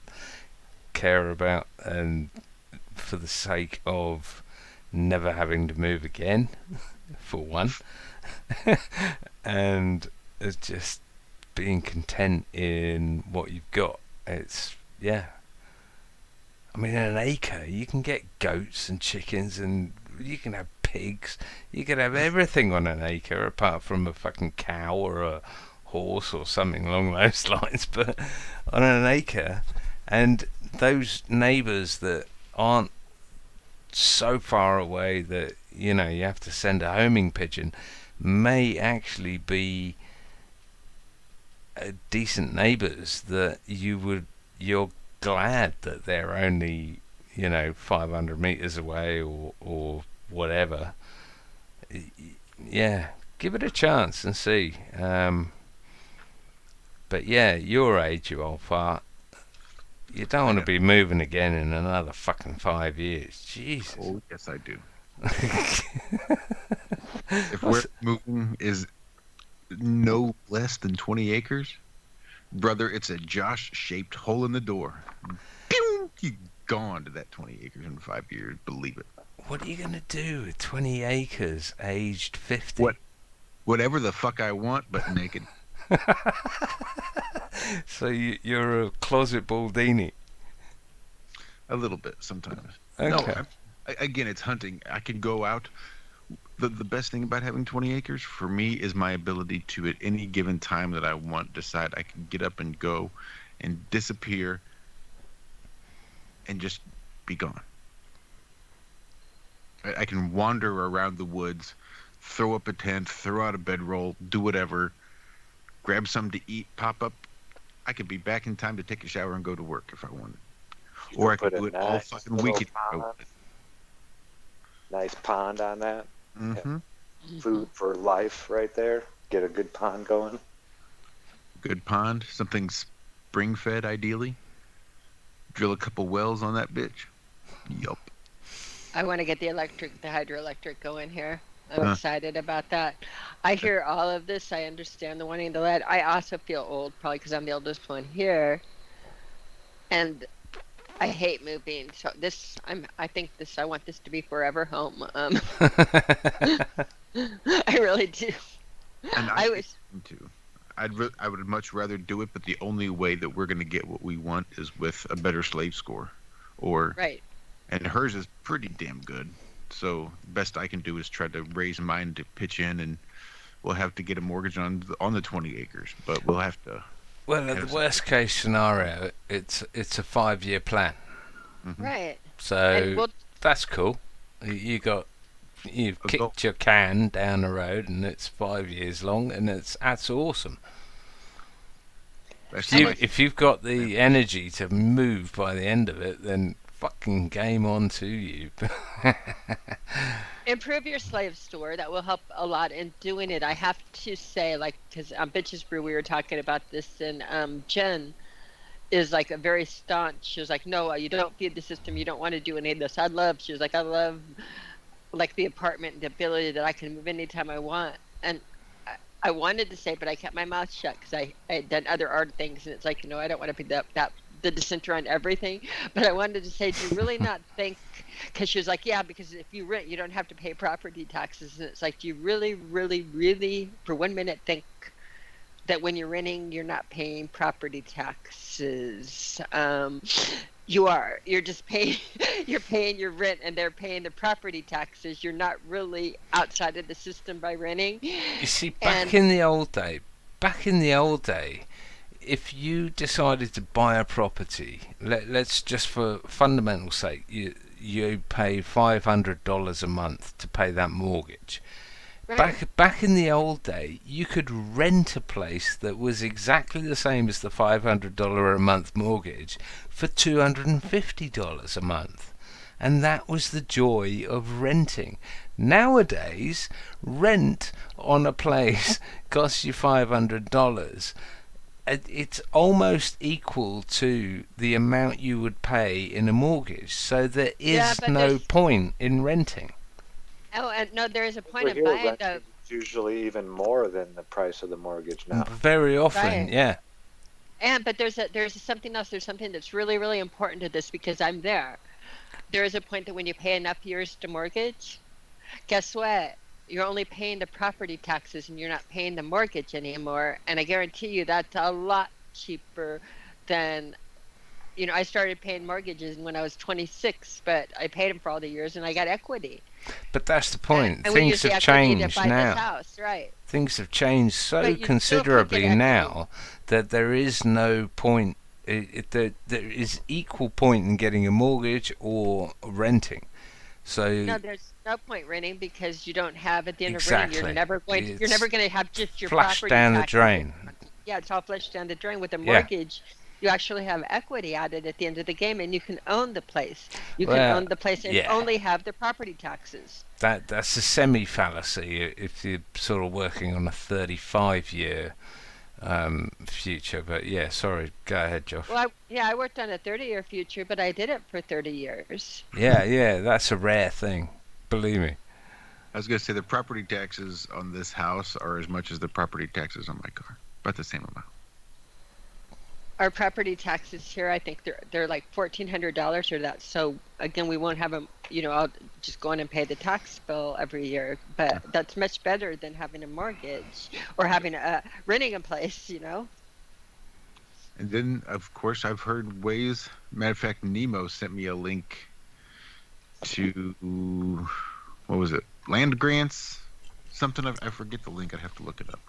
care about, and for the sake of never having to move again, for one, and it's just being content in what you've got. It's, yeah. I mean, in an acre, you can get goats and chickens, and you can have pigs. You can have everything on an acre, apart from a fucking cow or a horse or something along those lines. But on an acre, and those neighbours that aren't so far away that, you know, you have to send a homing pigeon, may actually be decent neighbours that you're glad that they're only, you know, 500 meters away or whatever. Yeah, give it a chance and see. But yeah, your age, you old fart, you don't want to be moving again in another fucking 5 years. Jesus. Oh, yes, I do. If we're moving is no less than 20 acres, brother, it's a Josh-shaped hole in the door. Pew! You gone to that 20 acres in 5 years, believe it. What are you going to do with 20 acres aged 50? What? Whatever the fuck I want, but naked. So you're a closet Baldini. A little bit sometimes. Okay. No, again, it's hunting. I can go out. The best thing about having 20 acres for me is my ability to, at any given time that I want, decide I can get up and go and disappear and just be gone. I can wander around the woods, throw up a tent, throw out a bedroll, do whatever, grab something to eat, pop up. I could be back in time to take a shower and go to work if I wanted. You Or I put could do a it all nice fucking little weekend if I pond. wanted. Nice pond on that. Mm-hmm. Food for life right there. Get a good pond going. Good pond, something spring fed ideally. Drill a couple wells on that bitch. Yup. I want to get the hydroelectric going here. I'm Huh. excited about that. I hear all of this. I understand the wanting the lead. I also feel old, probably because I'm the oldest one here, and I hate moving. So I want this to be forever home. I really do. And I I was. too. I would much rather do it, but the only way that we're going to get what we want is with a better slave score, or Right. and hers is pretty damn good. So best I can do is try to raise mine to pitch in, and we'll have to get a mortgage on the 20 acres, but we'll have to. Well, at the worst case scenario, it's a 5-year plan. Mhm. Right. So And we'll, that's cool. You've A goal. kicked your can down the road, and it's 5 years long, and that's awesome. That's And my- If you've got the energy to move by the end of it, then fucking game on to you. improve your slave store. That will help a lot in doing it. I have to say, like, because Bitches Brew, we were talking about this, and Jen is like a very staunch. She was like, no, you don't feed the system. You don't want to do any of this. I love like the apartment and the ability that I can move anytime I want. And I wanted to say, but I kept my mouth shut because I had done other art things, and it's like, I don't want to be that the dissenter on everything. But I wanted to say, do you really not think? Because she was like, yeah, because if you rent, you don't have to pay property taxes. And it's like, do you really, really, really, for 1 minute, think that when you're renting, you're not paying property taxes? You are. You're just paying. You're paying your rent, and they're paying the property taxes. You're not really outside of the system by renting. You see, And- back in the old day, if you decided to buy a property, let's just for fundamental sake, you pay $500 a month to pay that mortgage. Right. Back in the old day, you could rent a place that was exactly the same as the $500 a month mortgage for $250 a month. And that was the joy of renting. Nowadays, rent on a place costs you $500. It's almost equal to the amount you would pay in a mortgage. So there Yeah, is but no there's- point in renting. Oh, and no, there is a point Over of here, buying renting the. is usually even more than the price of the mortgage now. Very often, Right. yeah. But there's something else. There's something that's really, really important to this because I'm there. There is a point that when you pay enough years to mortgage, guess what? You're only paying the property taxes and you're not paying the mortgage anymore. And I guarantee you that's a lot cheaper than, I started paying mortgages when I was 26, but I paid them for all the years and I got equity. But that's the point. And we Things usually have equity to changed buy this now. house, right? Things have changed so But you still can considerably get now that there is no point. There is equal point in getting a mortgage or renting. So No, there's no point renting because you don't have at the end of Exactly. renting. You're never going to have just your flushed property down the taxes. drain. Yeah, it's all flushed down the drain. With a Yeah. mortgage, you actually have equity added at the end of the game, and you can own the place. You can Well, own the place and yeah. only have the property taxes. That's a semi-fallacy if you're sort of working on a 35-year future. But yeah, sorry, go ahead, Josh. Well, I worked on a 30-year future, but I did it for 30 years. Yeah, that's a rare thing. Believe me. I was going to say the property taxes on this house are as much as the property taxes on my car, about the same amount. Our property taxes here, I think they're like $1,400 or that. So again, we won't have them. I'll just go in and pay the tax bill every year. But that's much better than having a mortgage or having renting a place. And then, of course, I've heard ways. Matter of fact, Nemo sent me a link to, what was it? Land grants? Something, I forget the link. I'd have to look it up.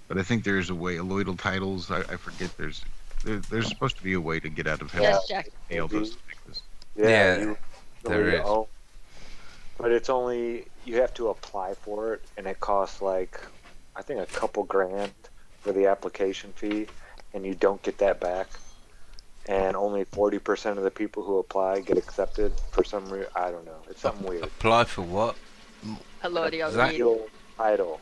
But I think there's a way, alloidal titles, I forget, there's supposed to be a way to get out of hell. Yes, Jack. Pay all those taxes. Yeah, Yeah. You, There is. own, but it's only you have to apply for it, and it costs like I think a couple grand for the application fee, and you don't get that back. And only 40% of the people who apply get accepted for some reason. I don't know. It's something weird. Apply for what? Hello, Zach? Legal title.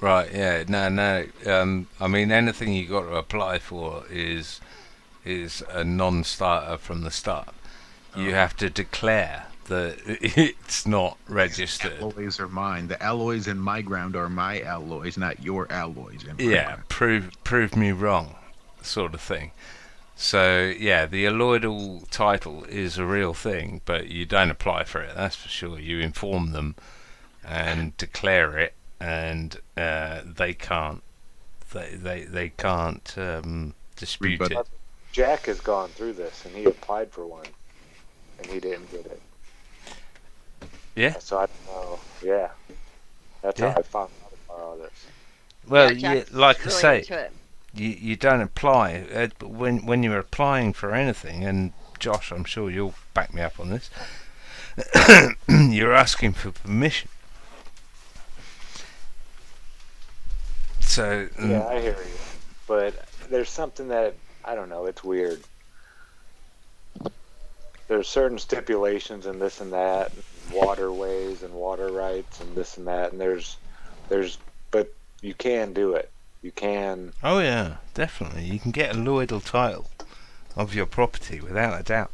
Right, yeah, no. I mean, anything you got to apply for is a non-starter from the start. You have to declare that it's not registered. Alloys are mine. The alloys in my ground are my alloys, not your alloys. In my Yeah, ground. prove me wrong, sort of thing. So yeah, the alloidal title is a real thing, but you don't apply for it. That's for sure. You inform them and declare it, and they can't dispute Rebut. it. Jack has gone through this, and he applied for one, and he didn't get it. Yeah. So I don't know. Yeah, that's Yeah. how I found out about all this. Well, Jack's like I really say, into it. you don't apply but when you're applying for anything, and Josh, I'm sure you'll back me up on this. You're asking for permission. So Yeah, I hear you. But there's something that I don't know. It's weird. There's certain stipulations and this and that, waterways and water rights and this and that, and there's, but you can do it. You can. oh yeah, definitely, you can get a alloidal title of your property without a doubt.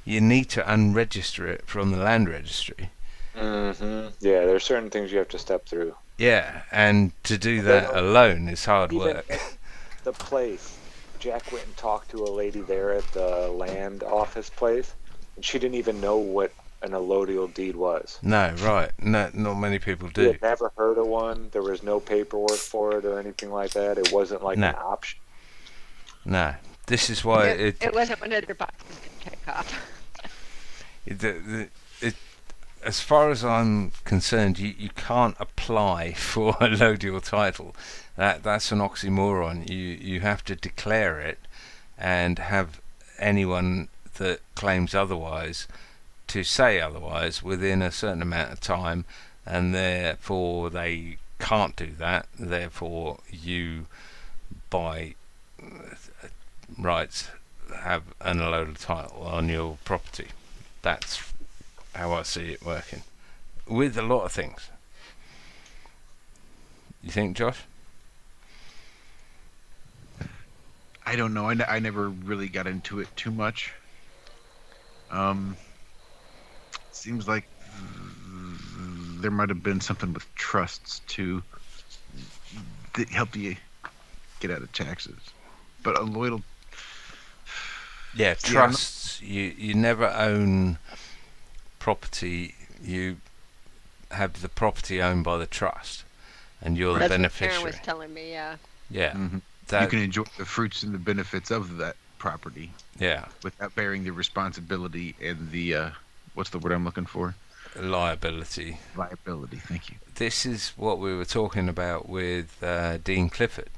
You need to unregister it from the land registry. Yeah, there's certain things you have to step through. Yeah, and to do that alone is hard Even work. the place, Jack went and talked to a lady there at the land office place, and she didn't even know what an allodial deed was. No, right. No, not many people She do. had never heard of one. There was no paperwork for it or anything like that. It wasn't like No. an option. No, this is why It wasn't one of their boxes to check off. as far as I'm concerned, you can't apply for a allodial title. That's an oxymoron. You have to declare it and have anyone that claims otherwise to say otherwise within a certain amount of time, and therefore they can't do that. Therefore, you, by rights, have an allodial title on your property. That's how I see it working with a lot of things. You think, Josh? I don't know. I never really got into it too much. Seems like there might have been something with trusts too that help you get out of taxes. But a loyal, Yeah, trusts. You never own property. You have the property owned by the trust, and you're the That's what Karen beneficiary. was telling me. Yeah. Yeah, you that, can enjoy the fruits and the benefits of that property yeah, without bearing the responsibility and the what's the word I'm looking for? liability. Liability. Thank you. This is what we were talking about with Dean Clifford,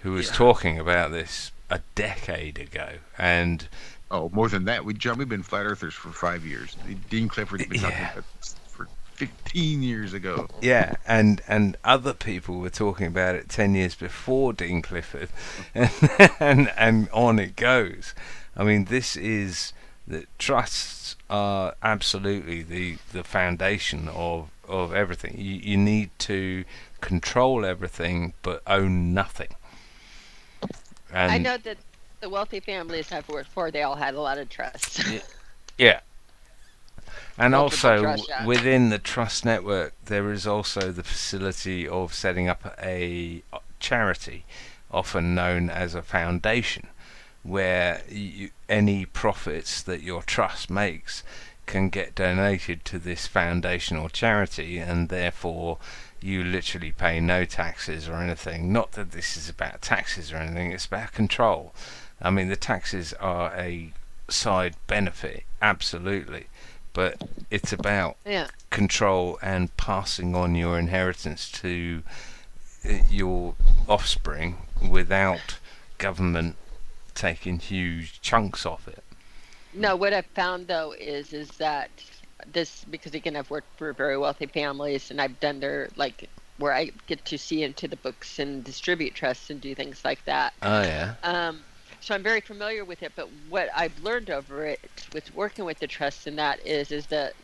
who was Yeah. talking about this a decade ago, and Oh, more than that. We've been flat earthers for 5 years. Dean Clifford's been talking Yeah. about this for 15 years ago. yeah, and other people were talking about it 10 years before Dean Clifford, and on it goes. I mean, this is the trusts are absolutely the foundation of everything. You need to control everything but own nothing. And I know that the wealthy families I've worked for, they all had a lot of trusts. yeah. And Multiple also trust, yeah. within the trust network, there is also the facility of setting up a charity, often known as a foundation, where any profits that your trust makes can get donated to this foundation or charity, and therefore you literally pay no taxes or anything. Not that this is about taxes or anything, it's about control. I mean, the taxes are a side benefit, absolutely, but it's about Yeah. control and passing on your inheritance to your offspring without government taking huge chunks of it. No, what I've found though is that this, because again I've worked for very wealthy families and I've done their like where I get to see into the books and distribute trusts and do things like that. Oh yeah. So I'm very familiar with it, but what I've learned over it with working with the trusts and that is that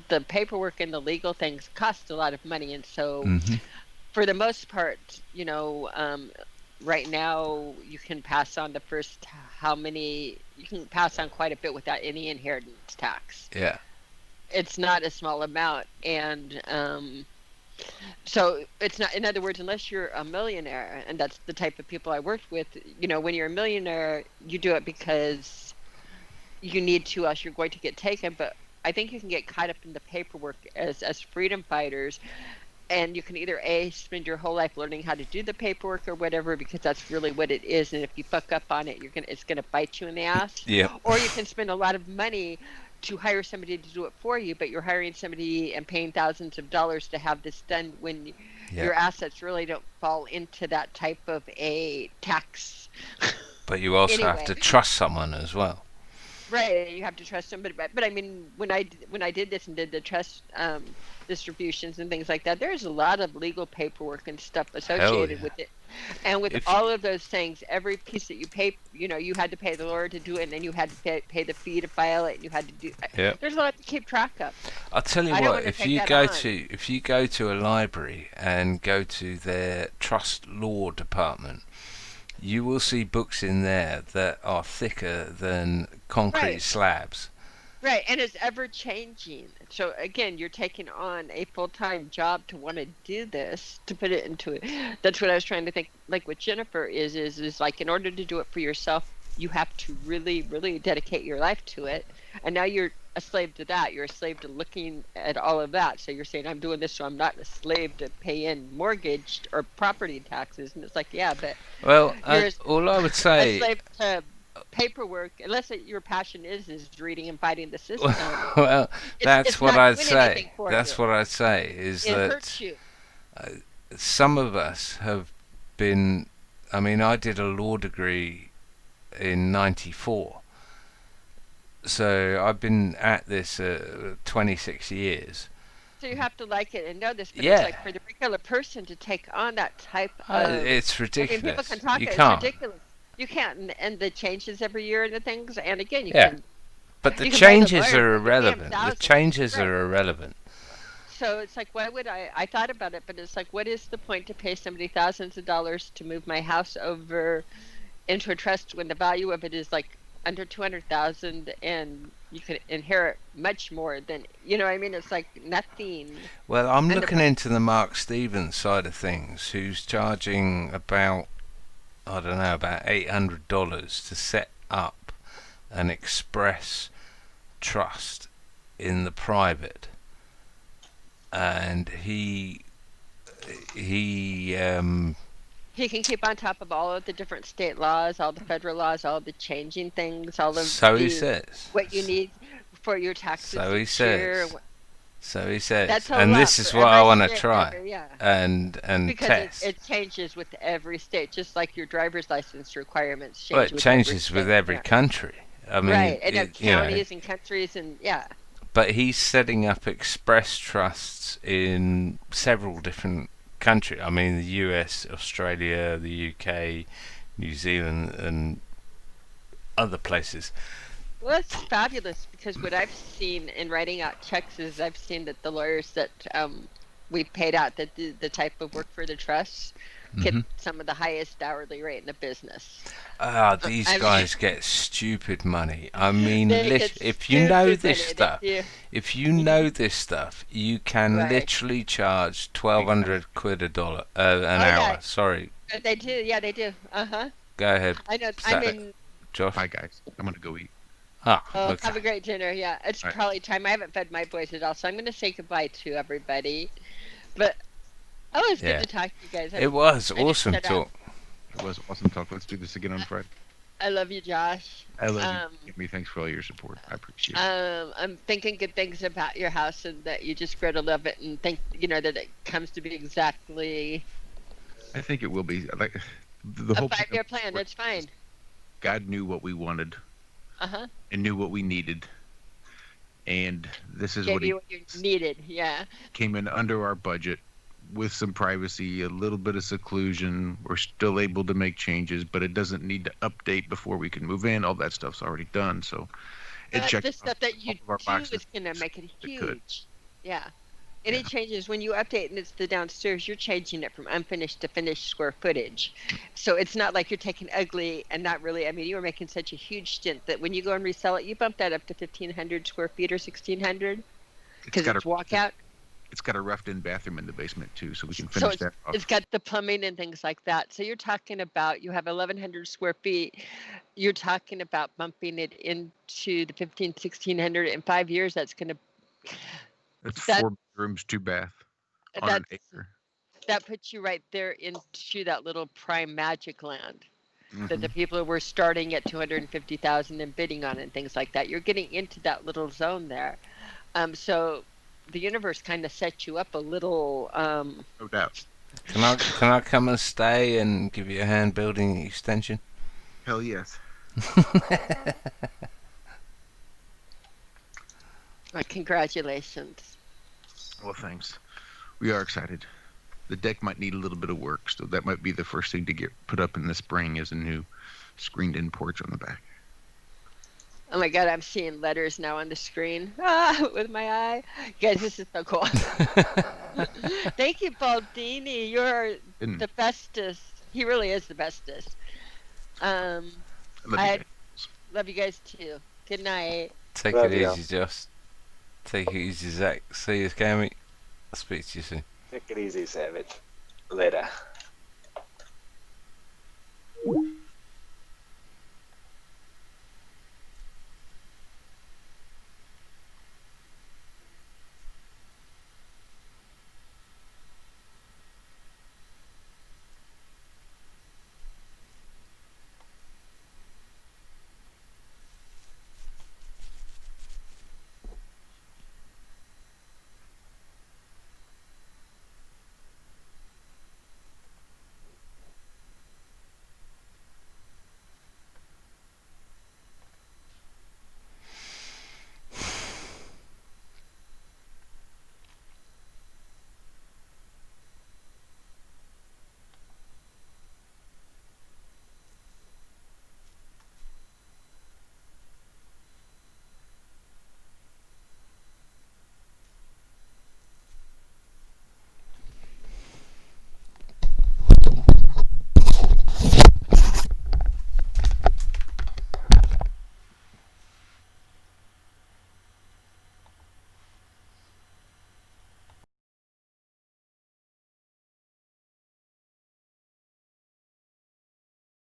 the paperwork and the legal things cost a lot of money, and so Hmm. for the most part, right now you can pass on the first how many you can pass on quite a bit without any inheritance tax. Yeah. It's not a small amount, and so it's not, in other words, unless you're a millionaire, and that's the type of people I worked with. When you're a millionaire, you do it because you need to, else you're going to get taken. But I think you can get caught up in the paperwork as freedom fighters, and you can either spend your whole life learning how to do the paperwork or whatever, because that's really what it is, and if you fuck up on it, it's gonna bite you in the ass. Yeah. Or you can spend a lot of money to hire somebody to do it for you, but you're hiring somebody and paying thousands of dollars to have this done when your assets really don't fall into that type of a tax. But you also have Anyway. to trust someone as well. Right, you have to trust somebody, but I mean, when I did this and did the trust distributions and things like that, there's a lot of legal paperwork and stuff associated yeah. with it, and with all of those things, every piece that you pay, you had to pay the lawyer to do it, and then you had to pay the fee to file it, and you had to do. Yep. There's a lot to keep track of. I'll tell you I don't what, wanna if take you that go on. to a library and go to their trust law department, you will see books in there that are thicker than concrete Right. slabs. Right, and it's ever changing. So again, you're taking on a full-time job to want to do this, to put it into it. That's what I was trying to think. Like with Jennifer is like, in order to do it for yourself, you have to really, really dedicate your life to it. And now you're a slave to that. You're a slave to looking at all of that. So you're saying, I'm doing this, so I'm not a slave to pay in mortgage or property taxes. And it's like, yeah, but Well, You're all I would a say, slave to paperwork, unless your passion is reading and fighting the system. well, that's it's what not I'd doing say. anything for That's you. what I'd say is It that hurts you. some of us have been. I mean, I did a law degree in '94, so I've been at this 26 years. So you have to like it and know this, but Yeah. it's like for the regular person to take on that type of. It's I mean, people ridiculous. can talk You it. It's can't. ridiculous. You can't, and the changes every year and the things, and again, you Yeah. can. But the You can blame the changes lawyer are for the damn irrelevant. The thousands. changes Right. are irrelevant. So it's like, why would I thought about it, but it's like, what is the point to pay somebody thousands of dollars to move my house over into a trust when the value of it is like under 200,000, and you could inherit much more than, I mean, it's like nothing. Well, I'm And the- looking into the Mark Stevens side of things, who's charging about, I don't know, about $800 to set up an express trust in the private, and he He can keep on top of all of the different state laws, all the federal laws, all the changing things, all of so he the, says. what you need for your taxes. So he each year. says. So he says, That's a and lot this is for what I every want to state, try yeah. and Because test. it changes with every state, just like your driver's license requirements change. Well, it with changes every with state, every yeah. country. I mean, Right, and have you know, counties and countries and yeah. but he's setting up express trusts in several different countries. I mean, the US, Australia, the UK, New Zealand, and other places. Well, it's fabulous, because what I've seen in writing out checks is I've seen that the lawyers that we paid out that do the type of work for the trusts get Mhm. some of the highest hourly rate in the business. These I- guys get stupid money. I mean, They get if you know stupid this money, they stuff, do. if you know this stuff, you can Right. literally charge 1,200 quid an hour. yeah. Sorry, But they do, yeah, they do. go ahead, I know. So- I mean, Josh. Bye, guys. I'm gonna go eat. Okay. have a great dinner. Yeah, it's All right. probably time. I haven't fed my boys at all, so I'm going to say goodbye to everybody. But always Yeah. good to talk to you guys. It was I just awesome shut up. talk. It was awesome talk. Let's do this again on Friday. I love you, Josh. I love Um, you. Jimmy, thanks for all your support. I appreciate it. I'm thinking good things about your house, and that you just grow to love it, and think that it comes to be exactly I think it will be like the a whole 5-year plan. That's fine. God knew what we wanted, Uh-huh. and knew what we needed. And this is Gave what you he what you needed. Yeah. came in under our budget with some privacy, a little bit of seclusion. We're still able to make changes, but it doesn't need to update before we can move in. All that stuff's already done. So it But checked the off stuff that you all of our do boxes. is going to make it It could. huge. Yeah. Any Yeah. changes when you update and it's the downstairs, you're changing it from unfinished to finished square footage. So it's not like you're taking ugly and not really. I mean, you were making such a huge stint that when you go and resell it, you bump that up to 1,500 square feet or 1,600 because got it's a walkout. it's got a roughed-in bathroom in the basement too, so we can So finish that off. it's got the plumbing and things like that. So you're talking about you have 1,100 square feet. You're talking about bumping it into the 1,600 in 5 years. That's going to It's that- 4 bedrooms, 2 bath on an that's acre. that puts you right there into that little prime magic land that the Mhm. people who were starting at 250,000 and bidding on and things like that. You're getting into that little zone there. So the universe kind of sets you up a little. No doubt. Can I come and stay and give you a hand building the extension? Hell yes. Congratulations. Well, thanks. We are excited. The deck might need a little bit of work, so that might be the first thing to get put up in the spring is a new screened-in porch on the back. Oh my God, I'm seeing letters now on the screen with my eye. Guys, this is so cool. Thank you, Baldini. You're And the bestest. He really is the bestest. I love you I guys. love you guys too. Good night. Take Love it you. easy, Joss. Take it easy, Zach. See you, Cammy. I'll speak to you soon. Take it easy, Savage. Later.